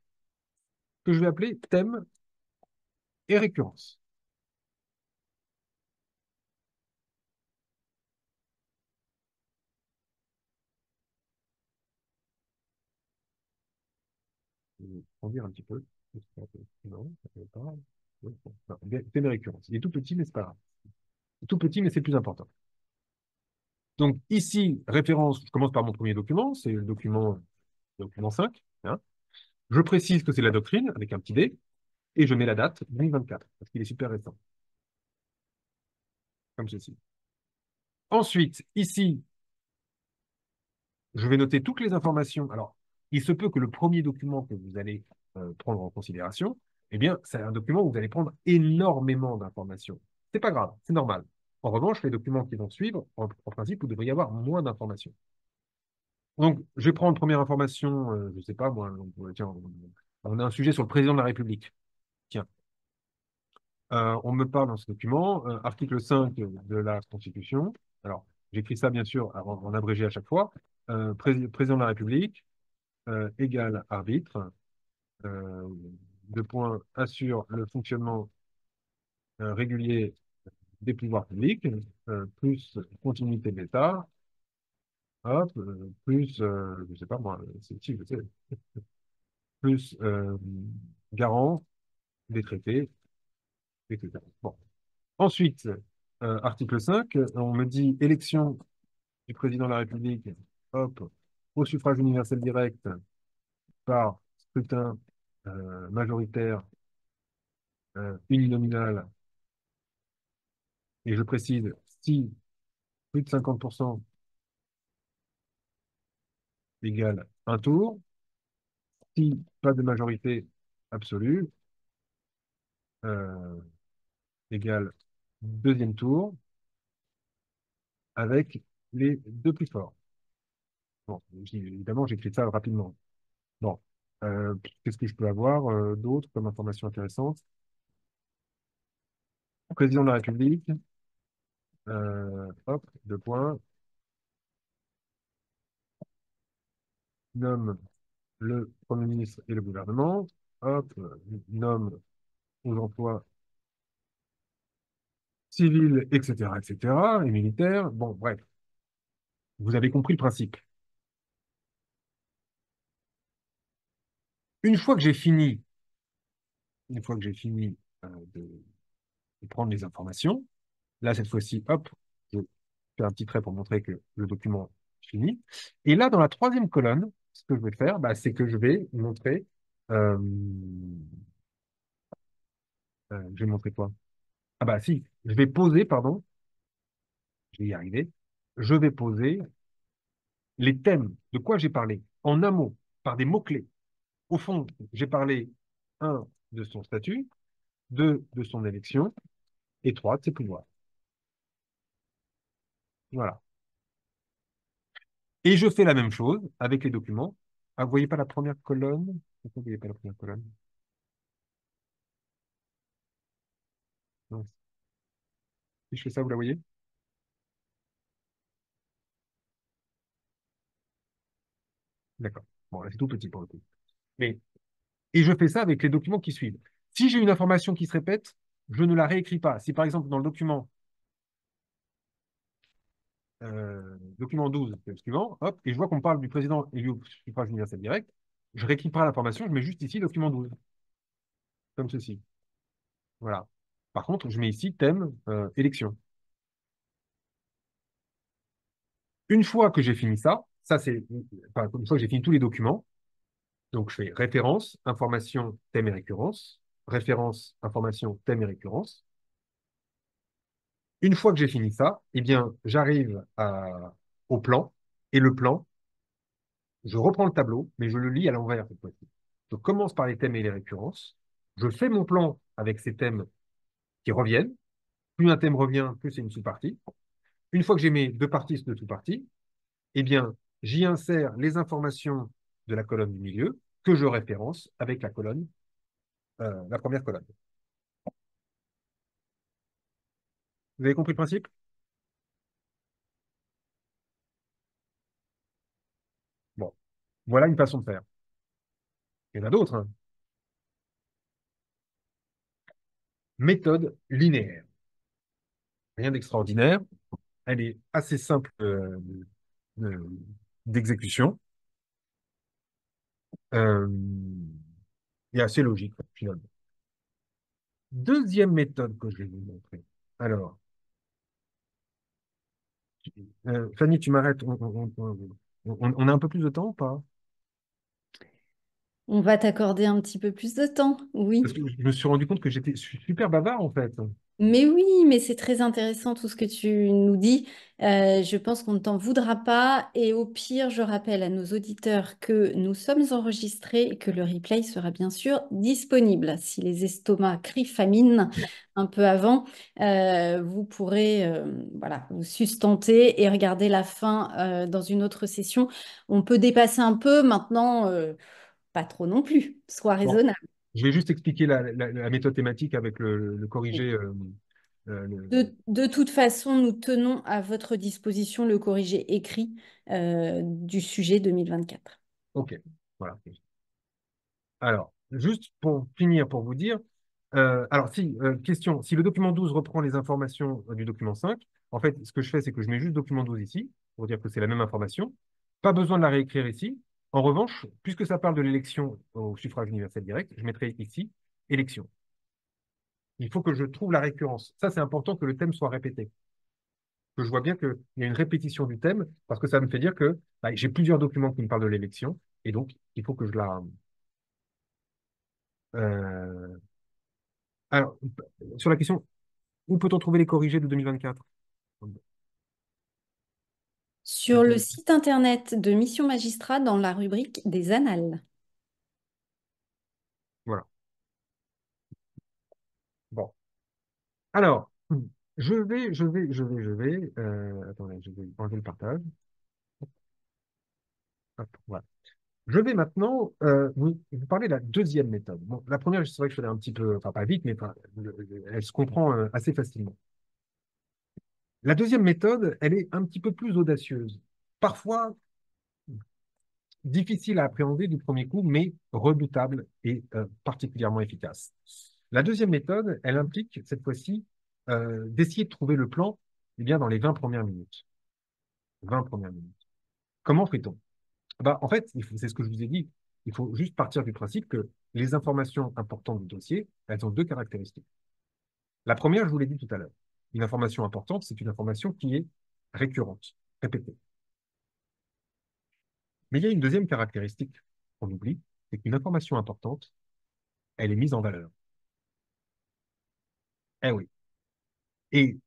S2: que je vais appeler thème et récurrence. Je vais en dire un petit peu. Non, ça ne fait pas. Non, thème et récurrence. Il est tout petit, mais c'est pas grave. Tout petit, mais c'est plus important. Donc ici, référence, je commence par mon premier document, c'est le document 5. Hein. Je précise que c'est la doctrine, avec un petit D, et je mets la date, 2024, parce qu'il est super récent, comme ceci. Ensuite, ici, je vais noter toutes les informations. Alors, il se peut que le premier document que vous allez prendre en considération, eh bien, c'est un document où vous allez prendre énormément d'informations. C'est pas grave, c'est normal. En revanche, les documents qui vont suivre, en principe, vous devriez y avoir moins d'informations. Donc, je vais prendre première information, je ne sais pas, moi, donc, tiens, on a un sujet sur le président de la République. Tiens, on me parle dans ce document, article 5 de la Constitution. Alors, j'écris ça, bien sûr, en abrégé à chaque fois. Président de la République, égale arbitre, euh, deux points, assure le fonctionnement régulier des pouvoirs publics, plus continuité de l'État, hop, plus, je sais pas moi, c'est qui, je sais, plus garant des traités, etc. Bon. Ensuite, article 5, on me dit élection du président de la République, hop, au suffrage universel direct par scrutin majoritaire uninominal, et je précise, si plus de 50% égale un tour, si pas de majorité absolue euh, égale deuxième tour, avec les deux plus forts. Bon, évidemment, j'écris ça rapidement. Bon, qu'est-ce que je peux avoir d'autre comme information intéressante? Président de la République, hop, deux points, nomme le Premier ministre et le gouvernement, hop, nomme aux emplois civils, etc., etc., et militaires. Bon, bref, vous avez compris le principe. Une fois que j'ai fini, une fois que j'ai fini de prendre les informations, là, cette fois-ci, hop, je fais un petit trait pour montrer que le document est fini. Et là, dans la troisième colonne, ce que je vais faire, bah, c'est que je vais montrer, euh, je vais montrer quoi? Ah bah si, je vais poser, pardon, je vais y arriver, je vais poser les thèmes, de quoi j'ai parlé, en un mot, par des mots-clés. Au fond, j'ai parlé, un, de son statut, 2 de son élection et 3 de ses pouvoirs. Voilà. Et je fais la même chose avec les documents. Ah, vous voyez pas la première colonne? Pourquoi vous voyez pas la première colonne? Non. Si je fais ça, vous la voyez? D'accord. Bon, là, c'est tout petit pour le coup. Mais, et je fais ça avec les documents qui suivent. Si j'ai une information qui se répète, je ne la réécris pas. Si par exemple, dans le document 12, c'est le suivant, hop, et je vois qu'on parle du président élu au suffrage universel direct, je réécris pas l'information, je mets juste ici document 12, comme ceci. Voilà. Par contre, je mets ici thème élection. Une fois que j'ai fini ça, enfin, une fois que j'ai fini tous les documents, donc je fais référence, information, thème et récurrence, référence, information, thème et récurrence. Une fois que j'ai fini ça, eh bien, au plan, et le plan, je reprends le tableau, mais je le lis à l'envers cette fois-ci. Je commence par les thèmes et les récurrences, je fais mon plan avec ces thèmes qui reviennent. Plus un thème revient, plus c'est une sous-partie. Une fois que j'ai mes deux parties de sous-partie, eh bien, j'y insère les informations de la colonne du milieu que je référence avec la première colonne. Vous avez compris le principe? Bon, voilà une façon de faire. Il y en a d'autres, hein. Méthode linéaire. Rien d'extraordinaire. Elle est assez simple euh, d'exécution euh, et assez logique, finalement. Deuxième méthode que je vais vous montrer. Alors, Fanny, tu m'arrêtes. On a un peu plus de temps ou pas?
S1: On va t'accorder un petit peu plus de temps,
S2: Parce
S1: oui.
S2: que je me suis rendu compte que j'étais super bavard, en fait.
S1: Mais oui, mais c'est très intéressant tout ce que tu nous dis. Je pense qu'on ne t'en voudra pas. Et au pire, je rappelle à nos auditeurs que nous sommes enregistrés et que le replay sera bien sûr disponible. Si les estomacs crient famine un peu avant, vous pourrez voilà, vous sustenter et regarder la fin dans une autre session. On peut dépasser un peu maintenant, pas trop non plus. Sois
S2: Bon,
S1: raisonnable.
S2: je vais juste expliquer la méthode thématique avec le corrigé.
S1: De toute façon, nous tenons à votre disposition le corrigé écrit du sujet 2024.
S2: OK. Voilà. Alors, juste pour finir, pour vous dire, alors si, question, si le document 12 reprend les informations du document 5, en fait, ce que je fais, c'est que je mets juste document 12 ici, pour dire que c'est la même information. Pas besoin de la réécrire ici. En revanche, puisque ça parle de l'élection au suffrage universel direct, je mettrai ici élection. Il faut que je trouve la récurrence. Ça, c'est important que le thème soit répété. Que je vois bien qu'il y a une répétition du thème, parce que ça me fait dire que bah, j'ai plusieurs documents qui me parlent de l'élection, et donc il faut que je la... euh, Alors, sur la question, où peut-on trouver les corrigés de 2024?
S1: Sur le site internet de Mission Magistrat dans la rubrique des annales.
S2: Voilà. Bon. Alors, attendez, je vais enlever le partage. Hop, voilà. Je vais maintenant vous parler de la deuxième méthode. Bon, la première, c'est vrai que je faisais un petit peu, enfin pas vite, mais enfin, elle se comprend assez facilement. La deuxième méthode, elle est un petit peu plus audacieuse. Parfois difficile à appréhender du premier coup, mais redoutable et particulièrement efficace. La deuxième méthode, elle implique cette fois-ci d'essayer de trouver le plan eh bien, dans les 20 premières minutes. 20 premières minutes. Comment fait-on? Bah, en fait, c'est ce que je vous ai dit, il faut juste partir du principe que les informations importantes du dossier, elles ont deux caractéristiques. La première, je vous l'ai dit tout à l'heure, une information importante, c'est une information qui est récurrente, répétée. Mais il y a une deuxième caractéristique qu'on oublie, c'est qu'une information importante, elle est mise en valeur. Eh oui. Et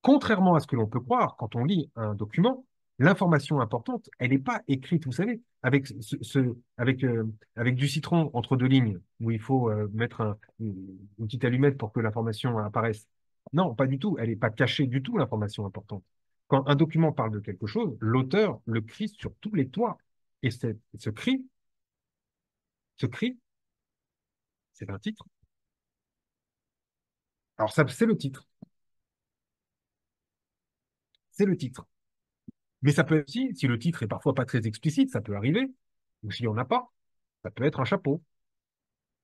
S2: contrairement à ce que l'on peut croire, quand on lit un document, l'information importante, elle n'est pas écrite, vous savez, avec du citron entre deux lignes, où il faut mettre une petite allumette pour que l'information apparaisse. Non, pas du tout. Elle n'est pas cachée du tout, l'information importante. Quand un document parle de quelque chose, l'auteur le crie sur tous les toits. Et ce cri, c'est un titre. Alors, ça, c'est le titre. C'est le titre. Mais ça peut être aussi, si le titre est parfois pas très explicite, ça peut arriver, ou s'il n'y en a pas, ça peut être un chapeau.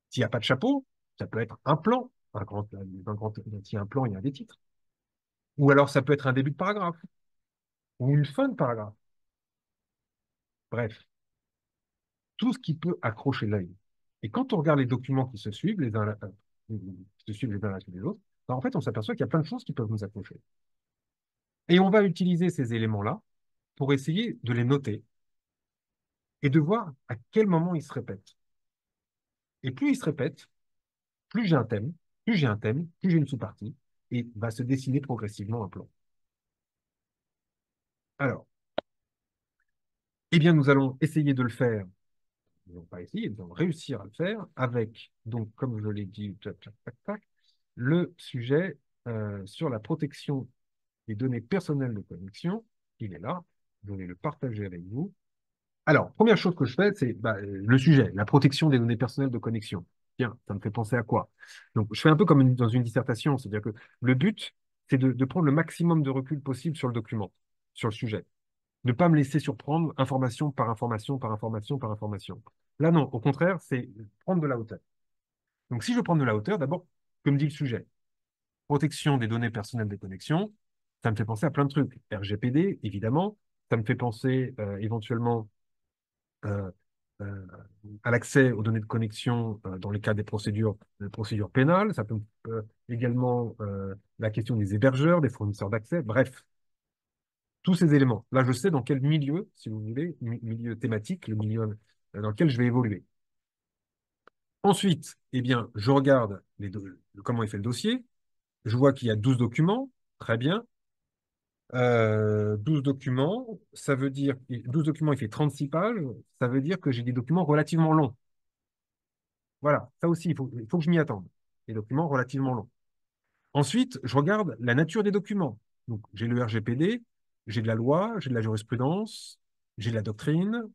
S2: S'il n'y a pas de chapeau, ça peut être un plan. S'il y a un plan, il y a des titres. Ou alors ça peut être un début de paragraphe, ou une fin de paragraphe. Bref, tout ce qui peut accrocher l'œil. Et quand on regarde les documents qui se suivent les uns à la suite des autres, ben, en fait, on s'aperçoit qu'il y a plein de choses qui peuvent nous accrocher. Et on va utiliser ces éléments-là pour essayer de les noter et de voir à quel moment ils se répètent. Et plus ils se répètent, plus j'ai un thème, plus j'ai une sous-partie, et va se dessiner progressivement un plan. Alors, eh bien, nous allons essayer de le faire. Nous n'allons pas essayer, nous allons réussir à le faire avec, donc, comme je l'ai dit, tac, tac, tac, tac, le sujet sur la protection des données personnelles de connexion. Il est là. Je vais le partager avec vous. Alors, première chose que je fais, c'est le sujet, la protection des données personnelles de connexion. Tiens, ça me fait penser à quoi? Donc, je fais un peu comme dans une dissertation, c'est-à-dire que le but, c'est de prendre le maximum de recul possible sur le document, sur le sujet. Ne pas me laisser surprendre information par information, par information, par information. Là, non, au contraire, c'est prendre de la hauteur. Donc, si je prends de la hauteur, d'abord, comme dit le sujet, protection des données personnelles des connexions, ça me fait penser à plein de trucs. RGPD, évidemment, ça me fait penser éventuellement euh, euh, à l'accès aux données de connexion dans les cas des procédures pénales. Ça peut également la question des hébergeurs, des fournisseurs d'accès. Bref, tous ces éléments. Là, je sais dans quel milieu, si vous voulez, milieu thématique, le milieu dans lequel je vais évoluer. Ensuite, eh bien, je regarde comment est fait le dossier. Je vois qu'il y a 12 documents. Très bien. 12 documents, ça veut dire 12 documents, il fait 36 pages, ça veut dire que j'ai des documents relativement longs. Voilà, ça aussi, il faut que je m'y attende. Des documents relativement longs. Ensuite, je regarde la nature des documents. Donc, j'ai le RGPD, j'ai de la loi, j'ai de la jurisprudence, j'ai de la doctrine,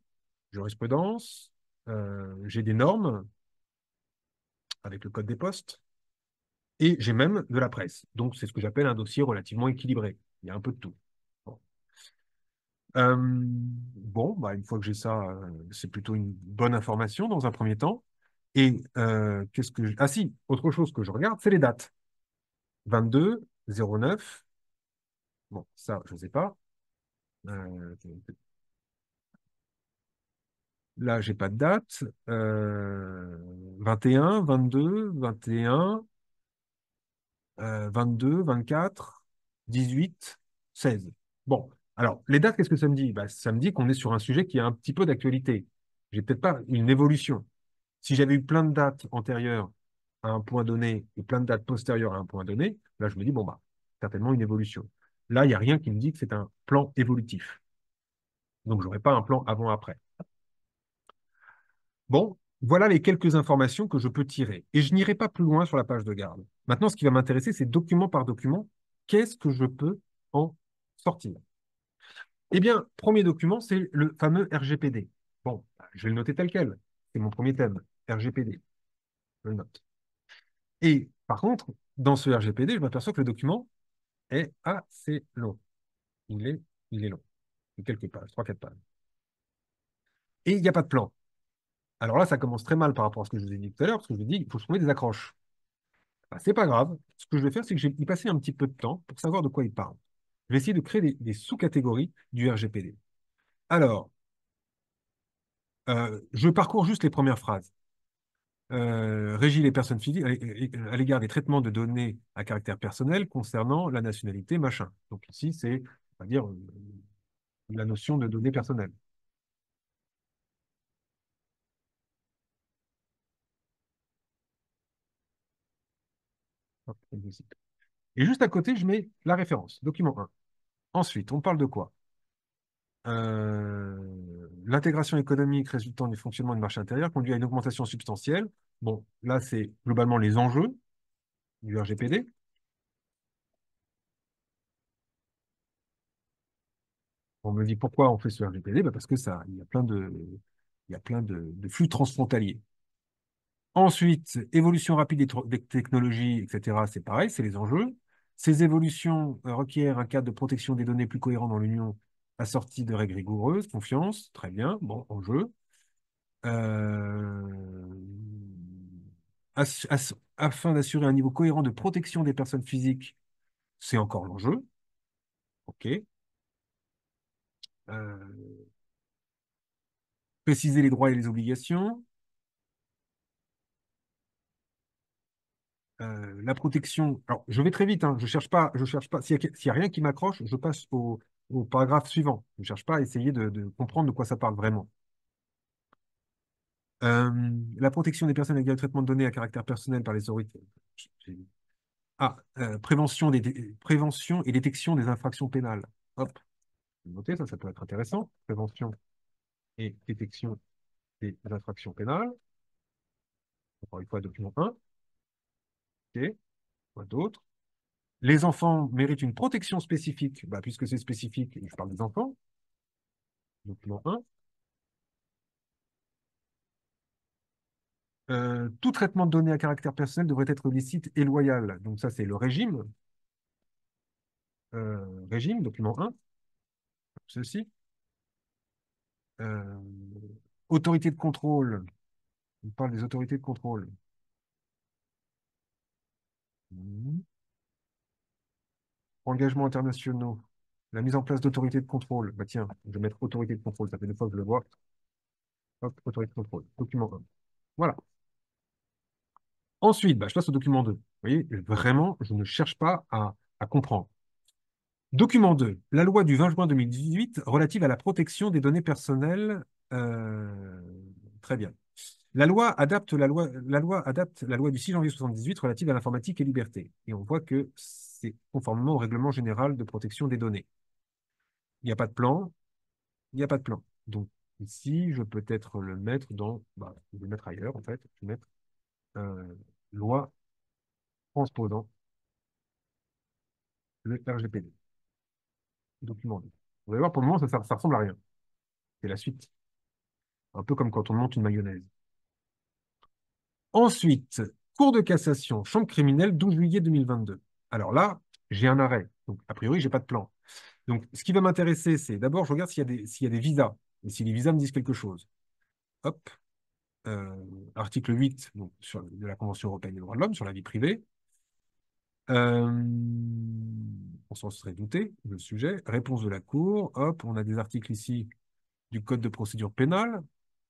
S2: jurisprudence, j'ai des normes avec le code des postes, et j'ai même de la presse. Donc, c'est ce que j'appelle un dossier relativement équilibré. Il y a un peu de tout. Bon. Bon, une fois que j'ai ça, c'est plutôt une bonne information dans un premier temps. Et qu'est-ce que Ah si, autre chose que je regarde, c'est les dates. 22, 09. Bon, ça, je ne sais pas. Euh, Là, j'ai pas de date. 21, 22, 21, 22, 24, 18, 16. Bon, alors, les dates, qu'est-ce que ça me dit? Ça me dit qu'on est sur un sujet qui a un petit peu d'actualité. J'ai peut-être pas une évolution. Si j'avais eu plein de dates antérieures à un point donné et plein de dates postérieures à un point donné, là, je me dis, bon, certainement une évolution. Là, il n'y a rien qui me dit que c'est un plan évolutif. Donc, je n'aurai pas un plan avant-après. Bon, voilà les quelques informations que je peux tirer. Et je n'irai pas plus loin sur la page de garde. Maintenant, ce qui va m'intéresser, c'est document par document, qu'est-ce que je peux en sortir? Eh bien, premier document, c'est le fameux RGPD. Bon, je vais le noter tel quel. C'est mon premier thème, RGPD. Je le note. Et par contre, dans ce RGPD, je m'aperçois que le document est assez long. Il est, il est long. Il y a quelques pages, 3, 4 pages. Et il n'y a pas de plan. Alors là, ça commence très mal par rapport à ce que je vous ai dit tout à l'heure, parce que je vous ai dit qu'il faut trouver des accroches. C'est pas grave. Ce que je vais faire, c'est que je vais y passer un petit peu de temps pour savoir de quoi il parle. Je vais essayer de créer des sous-catégories du RGPD. Alors, je parcours juste les premières phrases. Régit les personnes physiques à l'égard des traitements de données à caractère personnel concernant la nationalité, machin. Donc ici, c'est, on va dire, la notion de données personnelles. Hop, et juste à côté, je mets la référence, document 1. Ensuite, on parle de quoi? l'intégration économique résultant du fonctionnement du marché intérieur conduit à une augmentation substantielle. Bon, là, c'est globalement les enjeux du RGPD. On me dit pourquoi on fait ce RGPD? Bah, parce que ça, il y a plein de flux transfrontaliers. Ensuite, évolution rapide des technologies, etc., c'est pareil, c'est les enjeux. Ces évolutions requièrent un cadre de protection des données plus cohérent dans l'Union, assorti de règles rigoureuses, confiance, très bien, bon, enjeu. Euh, afin d'assurer un niveau cohérent de protection des personnes physiques, c'est encore l'enjeu. OK. Euh, préciser les droits et les obligations. La protection. Alors, je vais très vite, hein, je cherche pas. S'il y a rien qui m'accroche, je passe au paragraphe suivant. Je ne cherche pas à essayer de comprendre de quoi ça parle vraiment. La protection des personnes avec le traitement de données à caractère personnel par les autorités. Prévention et détection des infractions pénales. Hop, notez, ça peut être intéressant. Prévention et détection des infractions pénales. Encore une fois, document 1. OK, quoi d'autre? Les enfants méritent une protection spécifique. Bah, puisque c'est spécifique, je parle des enfants. Document 1. Tout traitement de données à caractère personnel devrait être licite et loyal. Donc ça, c'est le régime. Régime, document 1. Ceci. Euh, autorité de contrôle. On parle des autorités de contrôle. Mhm. Engagements internationaux. La mise en place d'autorités de contrôle. Bah tiens, je vais mettre autorité de contrôle. Ça fait 2 fois que je le vois. Hop, autorité de contrôle. Document 1. Voilà. Ensuite, bah, je passe au document 2. Vous voyez, vraiment, je ne cherche pas à comprendre. Document 2. La loi du 20 juin 2018 relative à la protection des données personnelles. euh, Très bien. La loi adapte la loi du 6 janvier 78 relative à l'informatique et liberté. Et on voit que c'est conformément au règlement général de protection des données. Il n'y a pas de plan, il n'y a pas de plan. Donc ici, je peux peut-être le mettre dans, bah, je vais le mettre ailleurs en fait. Je vais mettre euh, loi transposant le RGPD. Document 2. Vous allez voir, pour le moment, ça ressemble à rien. C'est la suite. Un peu comme quand on monte une mayonnaise. Ensuite, Cour de cassation, chambre criminelle, 12 juillet 2022. Alors là, j'ai un arrêt. Donc, a priori, j'ai pas de plan. Donc, ce qui va m'intéresser, c'est d'abord, je regarde s'il y a des visas. Et si les visas me disent quelque chose. Hop. Euh, article 8 donc, de la Convention européenne des droits de l'homme sur la vie privée. Euh, on s'en serait douté, le sujet. Réponse de la Cour. Hop, on a des articles ici du Code de procédure pénale.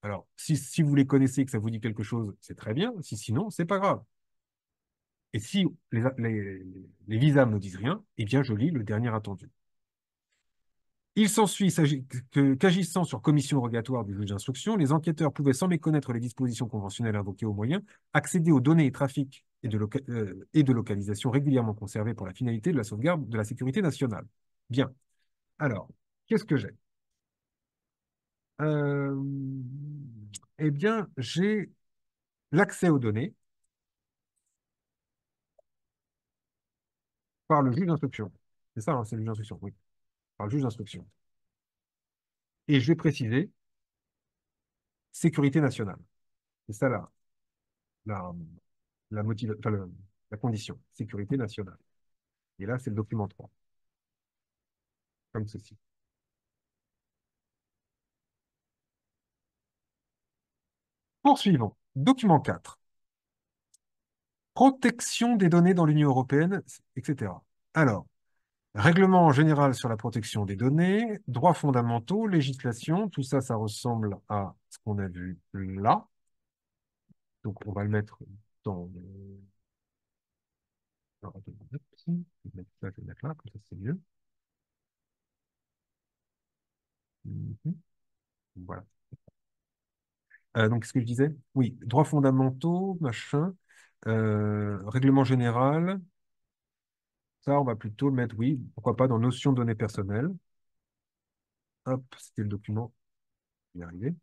S2: Alors, si vous les connaissez et que ça vous dit quelque chose, c'est très bien. Sinon, c'est pas grave. Et si les visas ne me disent rien, eh bien, je lis le dernier attendu. Il s'ensuit qu'agissant sur commission rogatoire du juge d'instruction, les enquêteurs pouvaient, sans méconnaître les dispositions conventionnelles invoquées au moyen, accéder aux données et trafics et de localisation régulièrement conservés pour la finalité de la sauvegarde de la sécurité nationale. Bien. Alors, qu'est-ce que j'ai? Euh, eh bien, j'ai l'accès aux données par le juge d'instruction. C'est ça, hein, c'est le juge d'instruction, oui. Par le juge d'instruction. Et je vais préciser sécurité nationale. C'est ça la, enfin, la condition, sécurité nationale. Et là, c'est le document 3, comme ceci. Poursuivons. Document 4. Protection des données dans l'Union européenne, etc. Alors, règlement général sur la protection des données, droits fondamentaux, législation, tout ça, ça ressemble à ce qu'on a vu là. Donc, on va le mettre dans le... Alors, attendez, hop, je vais mettre ça, je vais le mettre là, comme ça, c'est mieux. Mhm. Voilà. Donc, ce que je disais, oui, droits fondamentaux, machin, règlement général, ça, on va plutôt le mettre, oui, pourquoi pas, dans notion de données personnelles. Hop, c'était le document Je vais y arriver.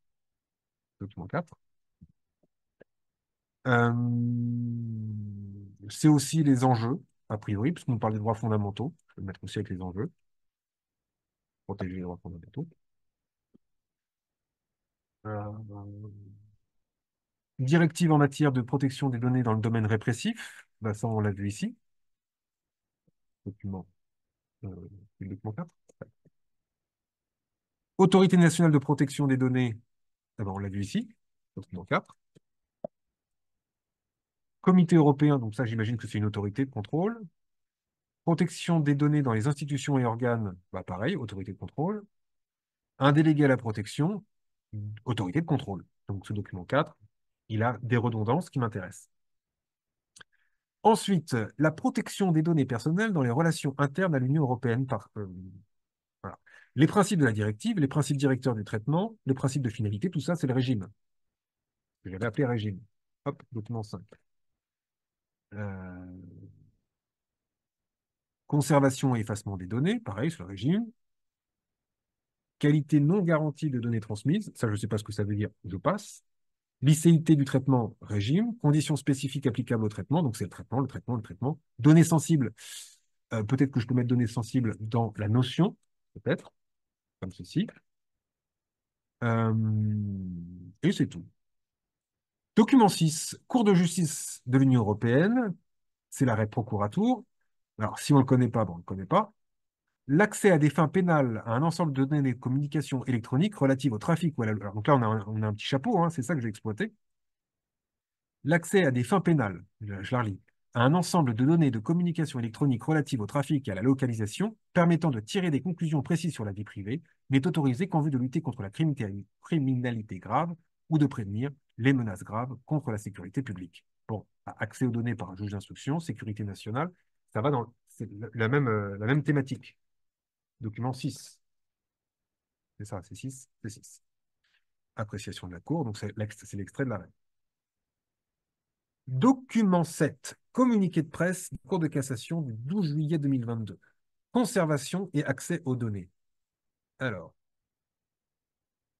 S2: Document 4. Euh, c'est aussi les enjeux, a priori, puisqu'on nous parle des droits fondamentaux. Je vais le mettre aussi avec les enjeux. Protéger les droits fondamentaux. Euh, Directive en matière de protection des données dans le domaine répressif. Bah, ça, on l'a vu ici. Document, euh, le document 4. Autorité nationale de protection des données. Ah ben, on l'a vu ici. Document 4. Comité européen, donc ça, j'imagine que c'est une autorité de contrôle. Protection des données dans les institutions et organes, bah, pareil, autorité de contrôle. Un délégué à la protection, autorité de contrôle. Donc ce document 4, il a des redondances qui m'intéressent. Ensuite, la protection des données personnelles dans les relations internes à l'Union européenne. Voilà. Les principes de la directive, les principes directeurs du traitement, les principes de finalité, tout ça, c'est le régime. Que j'avais appelé régime. Hop, document 5. Euh, Conservation et effacement des données, pareil, c'est le régime. Qualité non garantie de données transmises, ça, je ne sais pas ce que ça veut dire, je passe. Licéité du traitement, régime. Conditions spécifiques applicables au traitement, donc c'est le traitement, le traitement, le traitement. Données sensibles, peut-être que je peux mettre données sensibles dans la notion, peut-être, comme ceci. Euh, et c'est tout. Document 6, Cour de justice de l'Union européenne, c'est l'arrêt Procuratur. Alors, si on ne le connaît pas, bon, on ne le connaît pas. L'accès à des fins pénales à un ensemble de données de communication électronique relatives au trafic. Voilà. Alors, donc là, on a un petit chapeau, hein, c'est ça que j'ai exploité. L'accès à des fins pénales, je la relis, à un ensemble de données de communication électronique relatives au trafic et à la localisation, permettant de tirer des conclusions précises sur la vie privée, n'est autorisé qu'en vue de lutter contre la criminalité grave ou de prévenir les menaces graves contre la sécurité publique. Bon, accès aux données par un juge d'instruction, sécurité nationale, ça va dans la même thématique. Document 6. C'est ça, c'est 6, c'est 6. Appréciation de la Cour, donc c'est l'extrait de l'arrêt. Document 7, communiqué de presse, Cour de cassation du 12 juillet 2022. Conservation et accès aux données. Alors,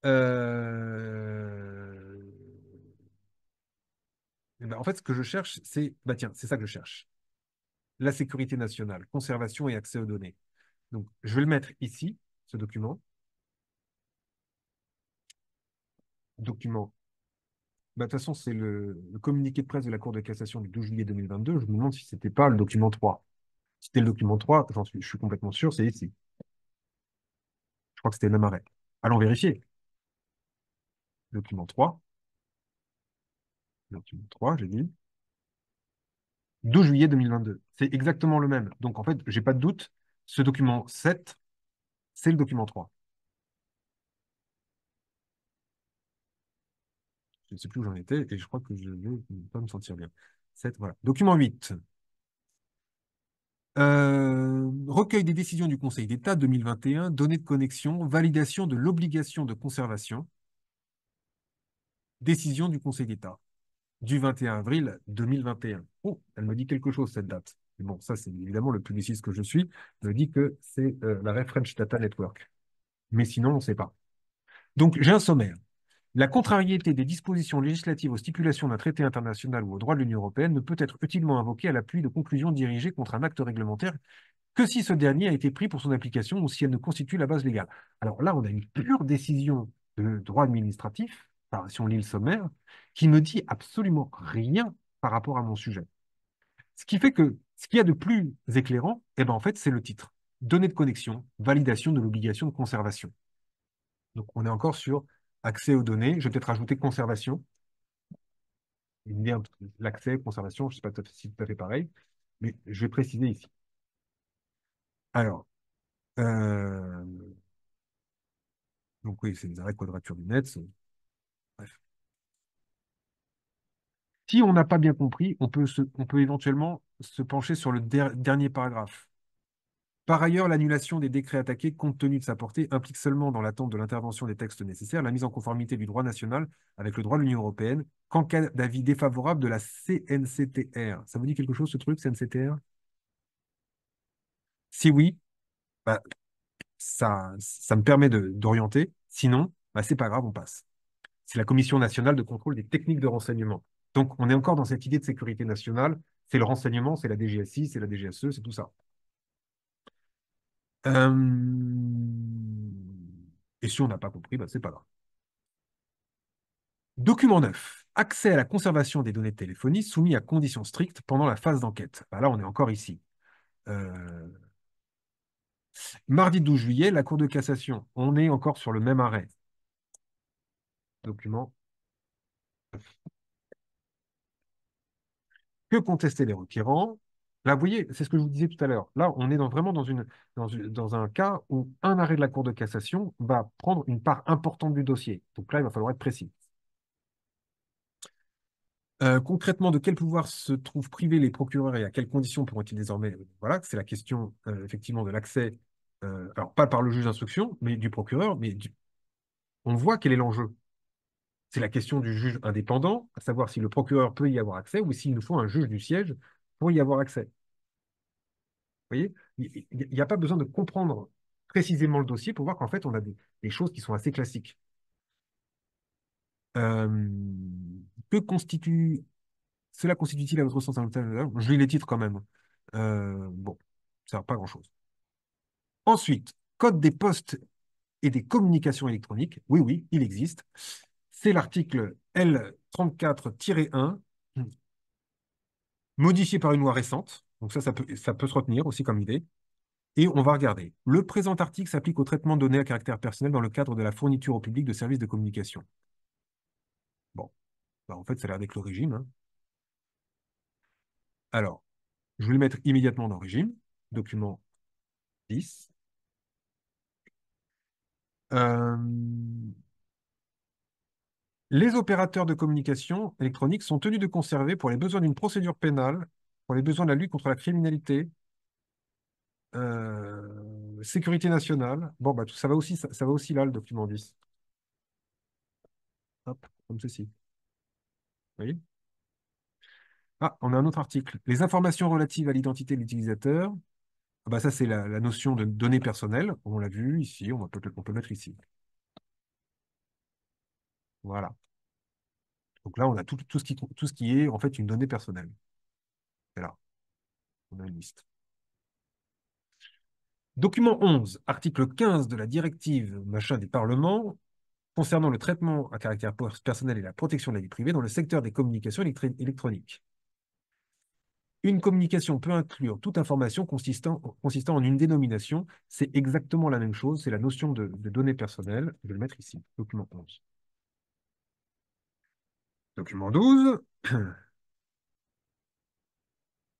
S2: euh, eh ben, en fait, ce que je cherche, c'est, bah tiens, c'est ça que je cherche. La sécurité nationale, conservation et accès aux données. Donc, je vais le mettre ici, ce document. Document. Bah, de toute façon, c'est le communiqué de presse de la Cour de cassation du 12 juillet 2022. Je me demande si c'était pas le document 3. Si c'était le document 3, je suis complètement sûr, c'est ici. Je crois que c'était le même arrêt. Allons vérifier. Document 3. Document 3, j'ai dit. 12 juillet 2022. C'est exactement le même. Donc, en fait, j'ai pas de doute. Ce document 7, c'est le document 3. Je ne sais plus où j'en étais et je crois que je ne vais pas me sentir bien. 7, voilà. Document 8. Recueil des décisions du Conseil d'État 2021, données de connexion, validation de l'obligation de conservation, décision du Conseil d'État du 21 avril 2021. Oh, elle me dit quelque chose, cette date. Mais bon, ça, c'est évidemment le publiciste que je suis, me dit que c'est l'arrêt French Data Network. Mais sinon, on ne sait pas. Donc, j'ai un sommaire. La contrariété des dispositions législatives aux stipulations d'un traité international ou au droit de l'Union européenne ne peut être utilement invoquée à l'appui de conclusions dirigées contre un acte réglementaire que si ce dernier a été pris pour son application ou si elle ne constitue la base légale. Alors là, on a une pure décision de droit administratif, enfin, si on lit le sommaire, qui ne dit absolument rien par rapport à mon sujet. Ce qui fait que ce qu'il y a de plus éclairant, eh ben, en fait, c'est le titre. Données de connexion, validation de l'obligation de conservation. Donc, on est encore sur accès aux données. Je vais peut-être rajouter conservation. L'accès, conservation, je ne sais pas si c'est tout à fait pareil, mais je vais préciser ici. Alors, euh, donc oui, c'est des arrêts de quadrature du net. Bref. Si on n'a pas bien compris, on peut éventuellement se pencher sur le dernier paragraphe. Par ailleurs, l'annulation des décrets attaqués, compte tenu de sa portée, implique seulement, dans l'attente de l'intervention des textes nécessaires, la mise en conformité du droit national avec le droit de l'Union européenne, qu'en cas d'avis défavorable de la CNCTR. Ça vous dit quelque chose, ce truc, CNCTR? Si oui, bah, ça me permet d'orienter. Sinon, Bah, c'est pas grave, on passe. C'est la Commission nationale de contrôle des techniques de renseignement. Donc, on est encore dans cette idée de sécurité nationale. C'est le renseignement, c'est la DGSI, c'est la DGSE, c'est tout ça. Et si on n'a pas compris, bah, c'est pas grave. Document 9. Accès à la conservation des données de téléphonie soumis à conditions strictes pendant la phase d'enquête. Bah, là, on est encore ici. Euh, Mardi 12 juillet, la Cour de cassation. On est encore sur le même arrêt. Document. Que contester les requérants? Là, vous voyez, c'est ce que je vous disais tout à l'heure. Là, on est vraiment dans un cas où un arrêt de la Cour de cassation va prendre une part importante du dossier. Donc là, il va falloir être précis. Concrètement, de quel pouvoir se trouvent privés les procureurs et à quelles conditions pourront-ils désormais... Voilà, c'est la question, effectivement, de l'accès, alors pas par le juge d'instruction, mais du procureur, on voit quel est l'enjeu. C'est la question du juge indépendant, à savoir si le procureur peut y avoir accès ou s'il nous faut un juge du siège pour y avoir accès. Vous voyez, il n'y a pas besoin de comprendre précisément le dossier pour voir qu'en fait, on a des choses qui sont assez classiques. Euh, que constitue Cela constitue-t-il à votre sens un outil? Je lis les titres quand même. Bon, ça sert pas à grand-chose. Ensuite, code des postes et des communications électroniques. Oui, oui, il existe. C'est l'article L34-1, modifié par une loi récente. Donc ça peut se retenir aussi comme idée. Et on va regarder. Le présent article s'applique au traitement de données à caractère personnel dans le cadre de la fourniture au public de services de communication. Bon, bah, en fait, ça a l'air d'être le régime, hein. Alors, je vais le mettre immédiatement dans le régime. Document 10. Euh, les opérateurs de communication électronique sont tenus de conserver, pour les besoins d'une procédure pénale, pour les besoins de la lutte contre la criminalité, sécurité nationale. Bon, bah, ça va aussi là, le document 10. Hop, comme ceci. Vous voyez? Ah, on a un autre article. Les informations relatives à l'identité de l'utilisateur. Ah bah, ça, c'est la notion de données personnelles. On l'a vu ici, on peut mettre ici. Voilà. Donc là, on a tout ce qui est en fait une donnée personnelle. Et là, on a une liste. Document 11, article 15 de la directive machin des parlements concernant le traitement à caractère personnel et la protection de la vie privée dans le secteur des communications électroniques. Une communication peut inclure toute information consistant en une dénomination. C'est exactement la même chose. C'est la notion de données personnelles. Je vais le mettre ici. Document 11. Document 12.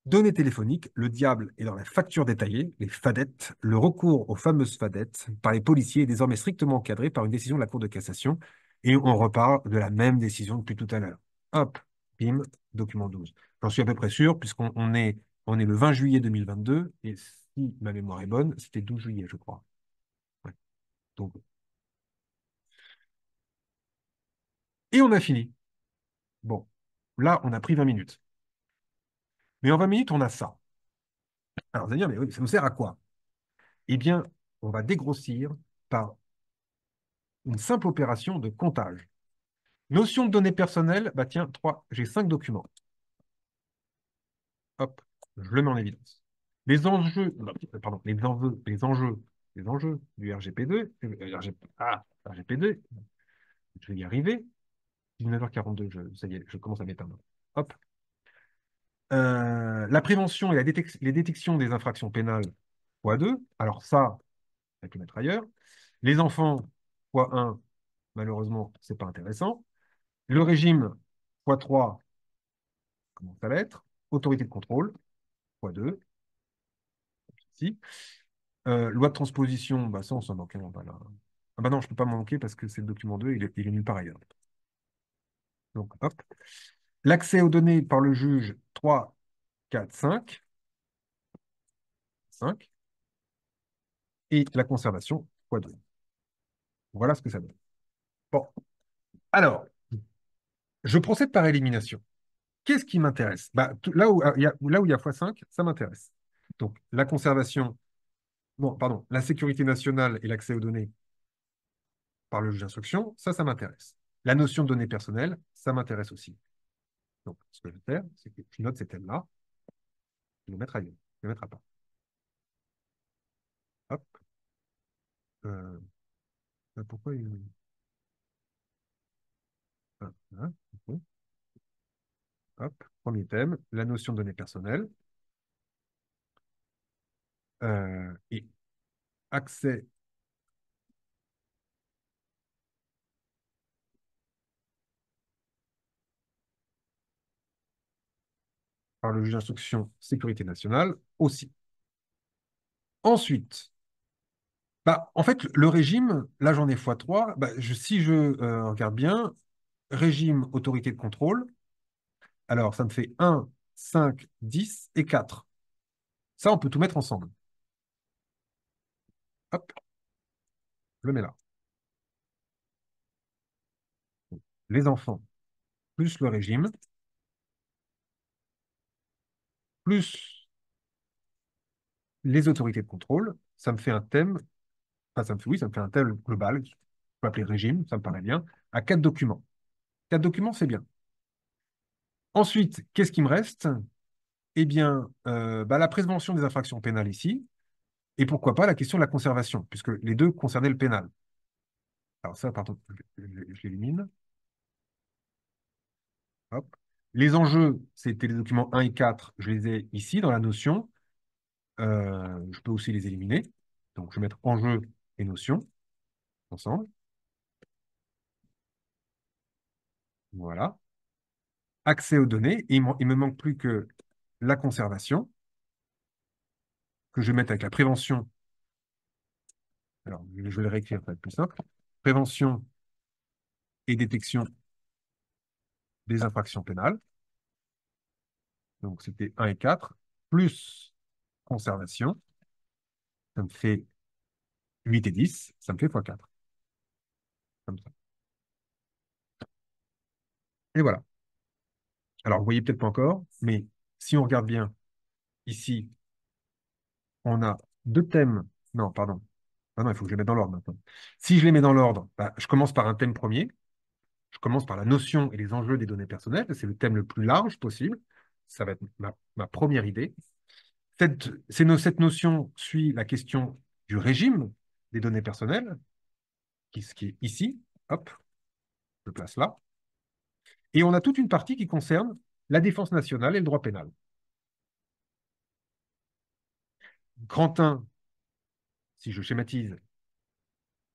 S2: Données téléphoniques, le diable est dans la facture détaillée, les fadettes. Le recours aux fameuses fadettes par les policiers est désormais strictement encadré par une décision de la Cour de cassation. Et on repart de la même décision depuis tout à l'heure. Hop, bim, document 12. J'en suis à peu près sûr, puisqu'on est le 20 juillet 2022, et si ma mémoire est bonne, c'était 12 juillet, je crois. Ouais. Donc, et on a fini. Bon, là, on a pris 20 minutes. Mais en 20 minutes, on a ça. Alors, vous allez dire, mais oui, ça nous sert à quoi? Eh bien, on va dégrossir par une simple opération de comptage. Notion de données personnelles, bah tiens, 3, j'ai 5 documents. Hop, je le mets en évidence. Les enjeux, pardon, les enjeux du RGPD, RGPD, je vais y arriver. 19h42, ça y est, je commence à m'éteindre. Hop. La prévention et les détections des infractions pénales, x2. Alors ça, on va le mettre ailleurs. Les enfants, x1, malheureusement, c'est pas intéressant. Le régime, x3, comment ça va être? Autorité de contrôle, x2. Si. Loi de transposition, bah ça, on s'en moque, hein, voilà. Ah bah non, je ne peux pas m'en moquer parce que c'est le document 2, il est nulle part ailleurs. Donc, hop. L'accès aux données par le juge, 3, 4, 5. 5. Et la conservation, x2. Voilà ce que ça donne. Bon, alors, je procède par élimination. Qu'est-ce qui m'intéresse? Bah, là où il y a x5, ça m'intéresse. Donc, la conservation, non, pardon, la sécurité nationale et l'accès aux données, par le juge d'instruction, ça m'intéresse. La notion de données personnelles, ça m'intéresse aussi. Donc, ce que je vais faire, c'est que je note ces thèmes-là, je vais les mettre ailleurs, je vais les mettre à part. Hop. Euh, pourquoi il... ah, hein, ok. Hop. Premier thème, la notion de données personnelles et accès par le juge d'instruction sécurité nationale aussi. Ensuite, bah, en fait, le régime, là j'en ai x3, bah, si je regarde bien, régime autorité de contrôle, alors ça me fait 1, 5, 10 et 4. Ça, on peut tout mettre ensemble. Hop, je le mets là. Les enfants, plus le régime, plus les autorités de contrôle, ça me fait un thème, enfin, oui, ça me fait un thème global, je peux appeler régime, ça me paraît bien, à 4 documents. 4 documents, c'est bien. Ensuite, qu'est-ce qui me reste? Eh bien, bah, la prévention des infractions pénales ici, et pourquoi pas la question de la conservation, puisque les deux concernaient le pénal. Alors ça, pardon, je l'élimine. Hop. Les enjeux, c'était les documents 1 et 4, je les ai ici dans la notion. Je peux aussi les éliminer. Donc, je vais mettre enjeux et notions ensemble. Voilà. Accès aux données. Et il me manque plus que la conservation, que je vais mettre avec la prévention. Alors, je vais le réécrire, ça va être plus simple. Prévention et détection des infractions pénales. Donc, c'était 1 et 4, plus conservation. Ça me fait 8 et 10, ça me fait x4. Comme ça. Et voilà. Alors, vous voyez peut-être pas encore, mais si on regarde bien, ici, on a deux thèmes. Non, pardon. Ah non, il faut que je les mette dans l'ordre maintenant. Si je les mets dans l'ordre, bah, je commence par un thème premier. Je commence par la notion et les enjeux des données personnelles. C'est le thème le plus large possible. Ça va être ma première idée. Cette notion suit la question du régime des données personnelles, ce qui est ici. Hop, je le place là. Et on a toute une partie qui concerne la défense nationale et le droit pénal. Grand 1, si je schématise,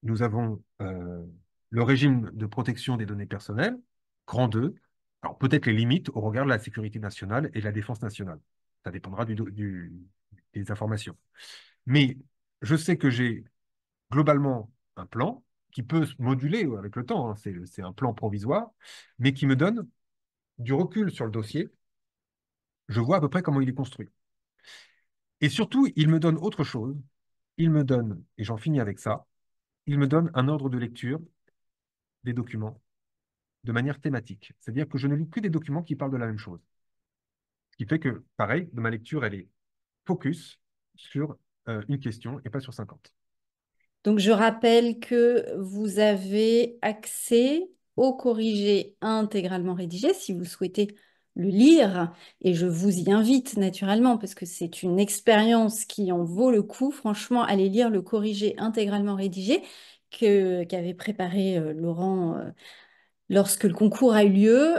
S2: nous avons le régime de protection des données personnelles. Grand 2, alors peut-être les limites au regard de la sécurité nationale et de la défense nationale. Ça dépendra des informations. Mais je sais que j'ai globalement un plan qui peut se moduler avec le temps, hein, c'est un plan provisoire, mais qui me donne du recul sur le dossier. Je vois à peu près comment il est construit. Et surtout, il me donne autre chose. Il me donne, et j'en finis avec ça, il me donne un ordre de lecture des documents de manière thématique. C'est-à-dire que je ne lis que des documents qui parlent de la même chose. Ce qui fait que, pareil, de ma lecture, elle est focus sur une question et pas sur 50.
S1: Donc, je rappelle que vous avez accès au corrigé intégralement rédigé si vous souhaitez le lire. Et je vous y invite naturellement parce que c'est une expérience qui en vaut le coup. Franchement, allez lire le corrigé intégralement rédigé qu'avait préparé Laurent lorsque le concours a eu lieu.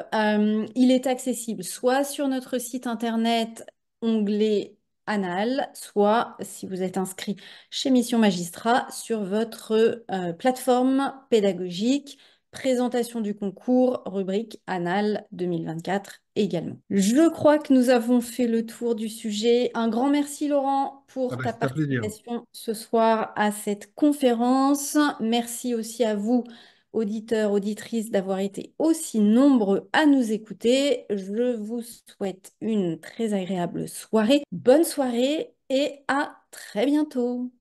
S1: Il est accessible soit sur notre site internet, onglet Anal, soit si vous êtes inscrit chez Mission Magistrat sur votre plateforme pédagogique, présentation du concours, rubrique Anal 2024 également. Je crois que nous avons fait le tour du sujet. Un grand merci Laurent
S2: Ah
S1: pour
S2: ben,
S1: ta
S2: c'est un plaisir.
S1: participation ce soir à cette conférence. Merci aussi à vous auditeurs, auditrices, d'avoir été aussi nombreux à nous écouter. Je vous souhaite une très agréable soirée. Bonne soirée et à très bientôt.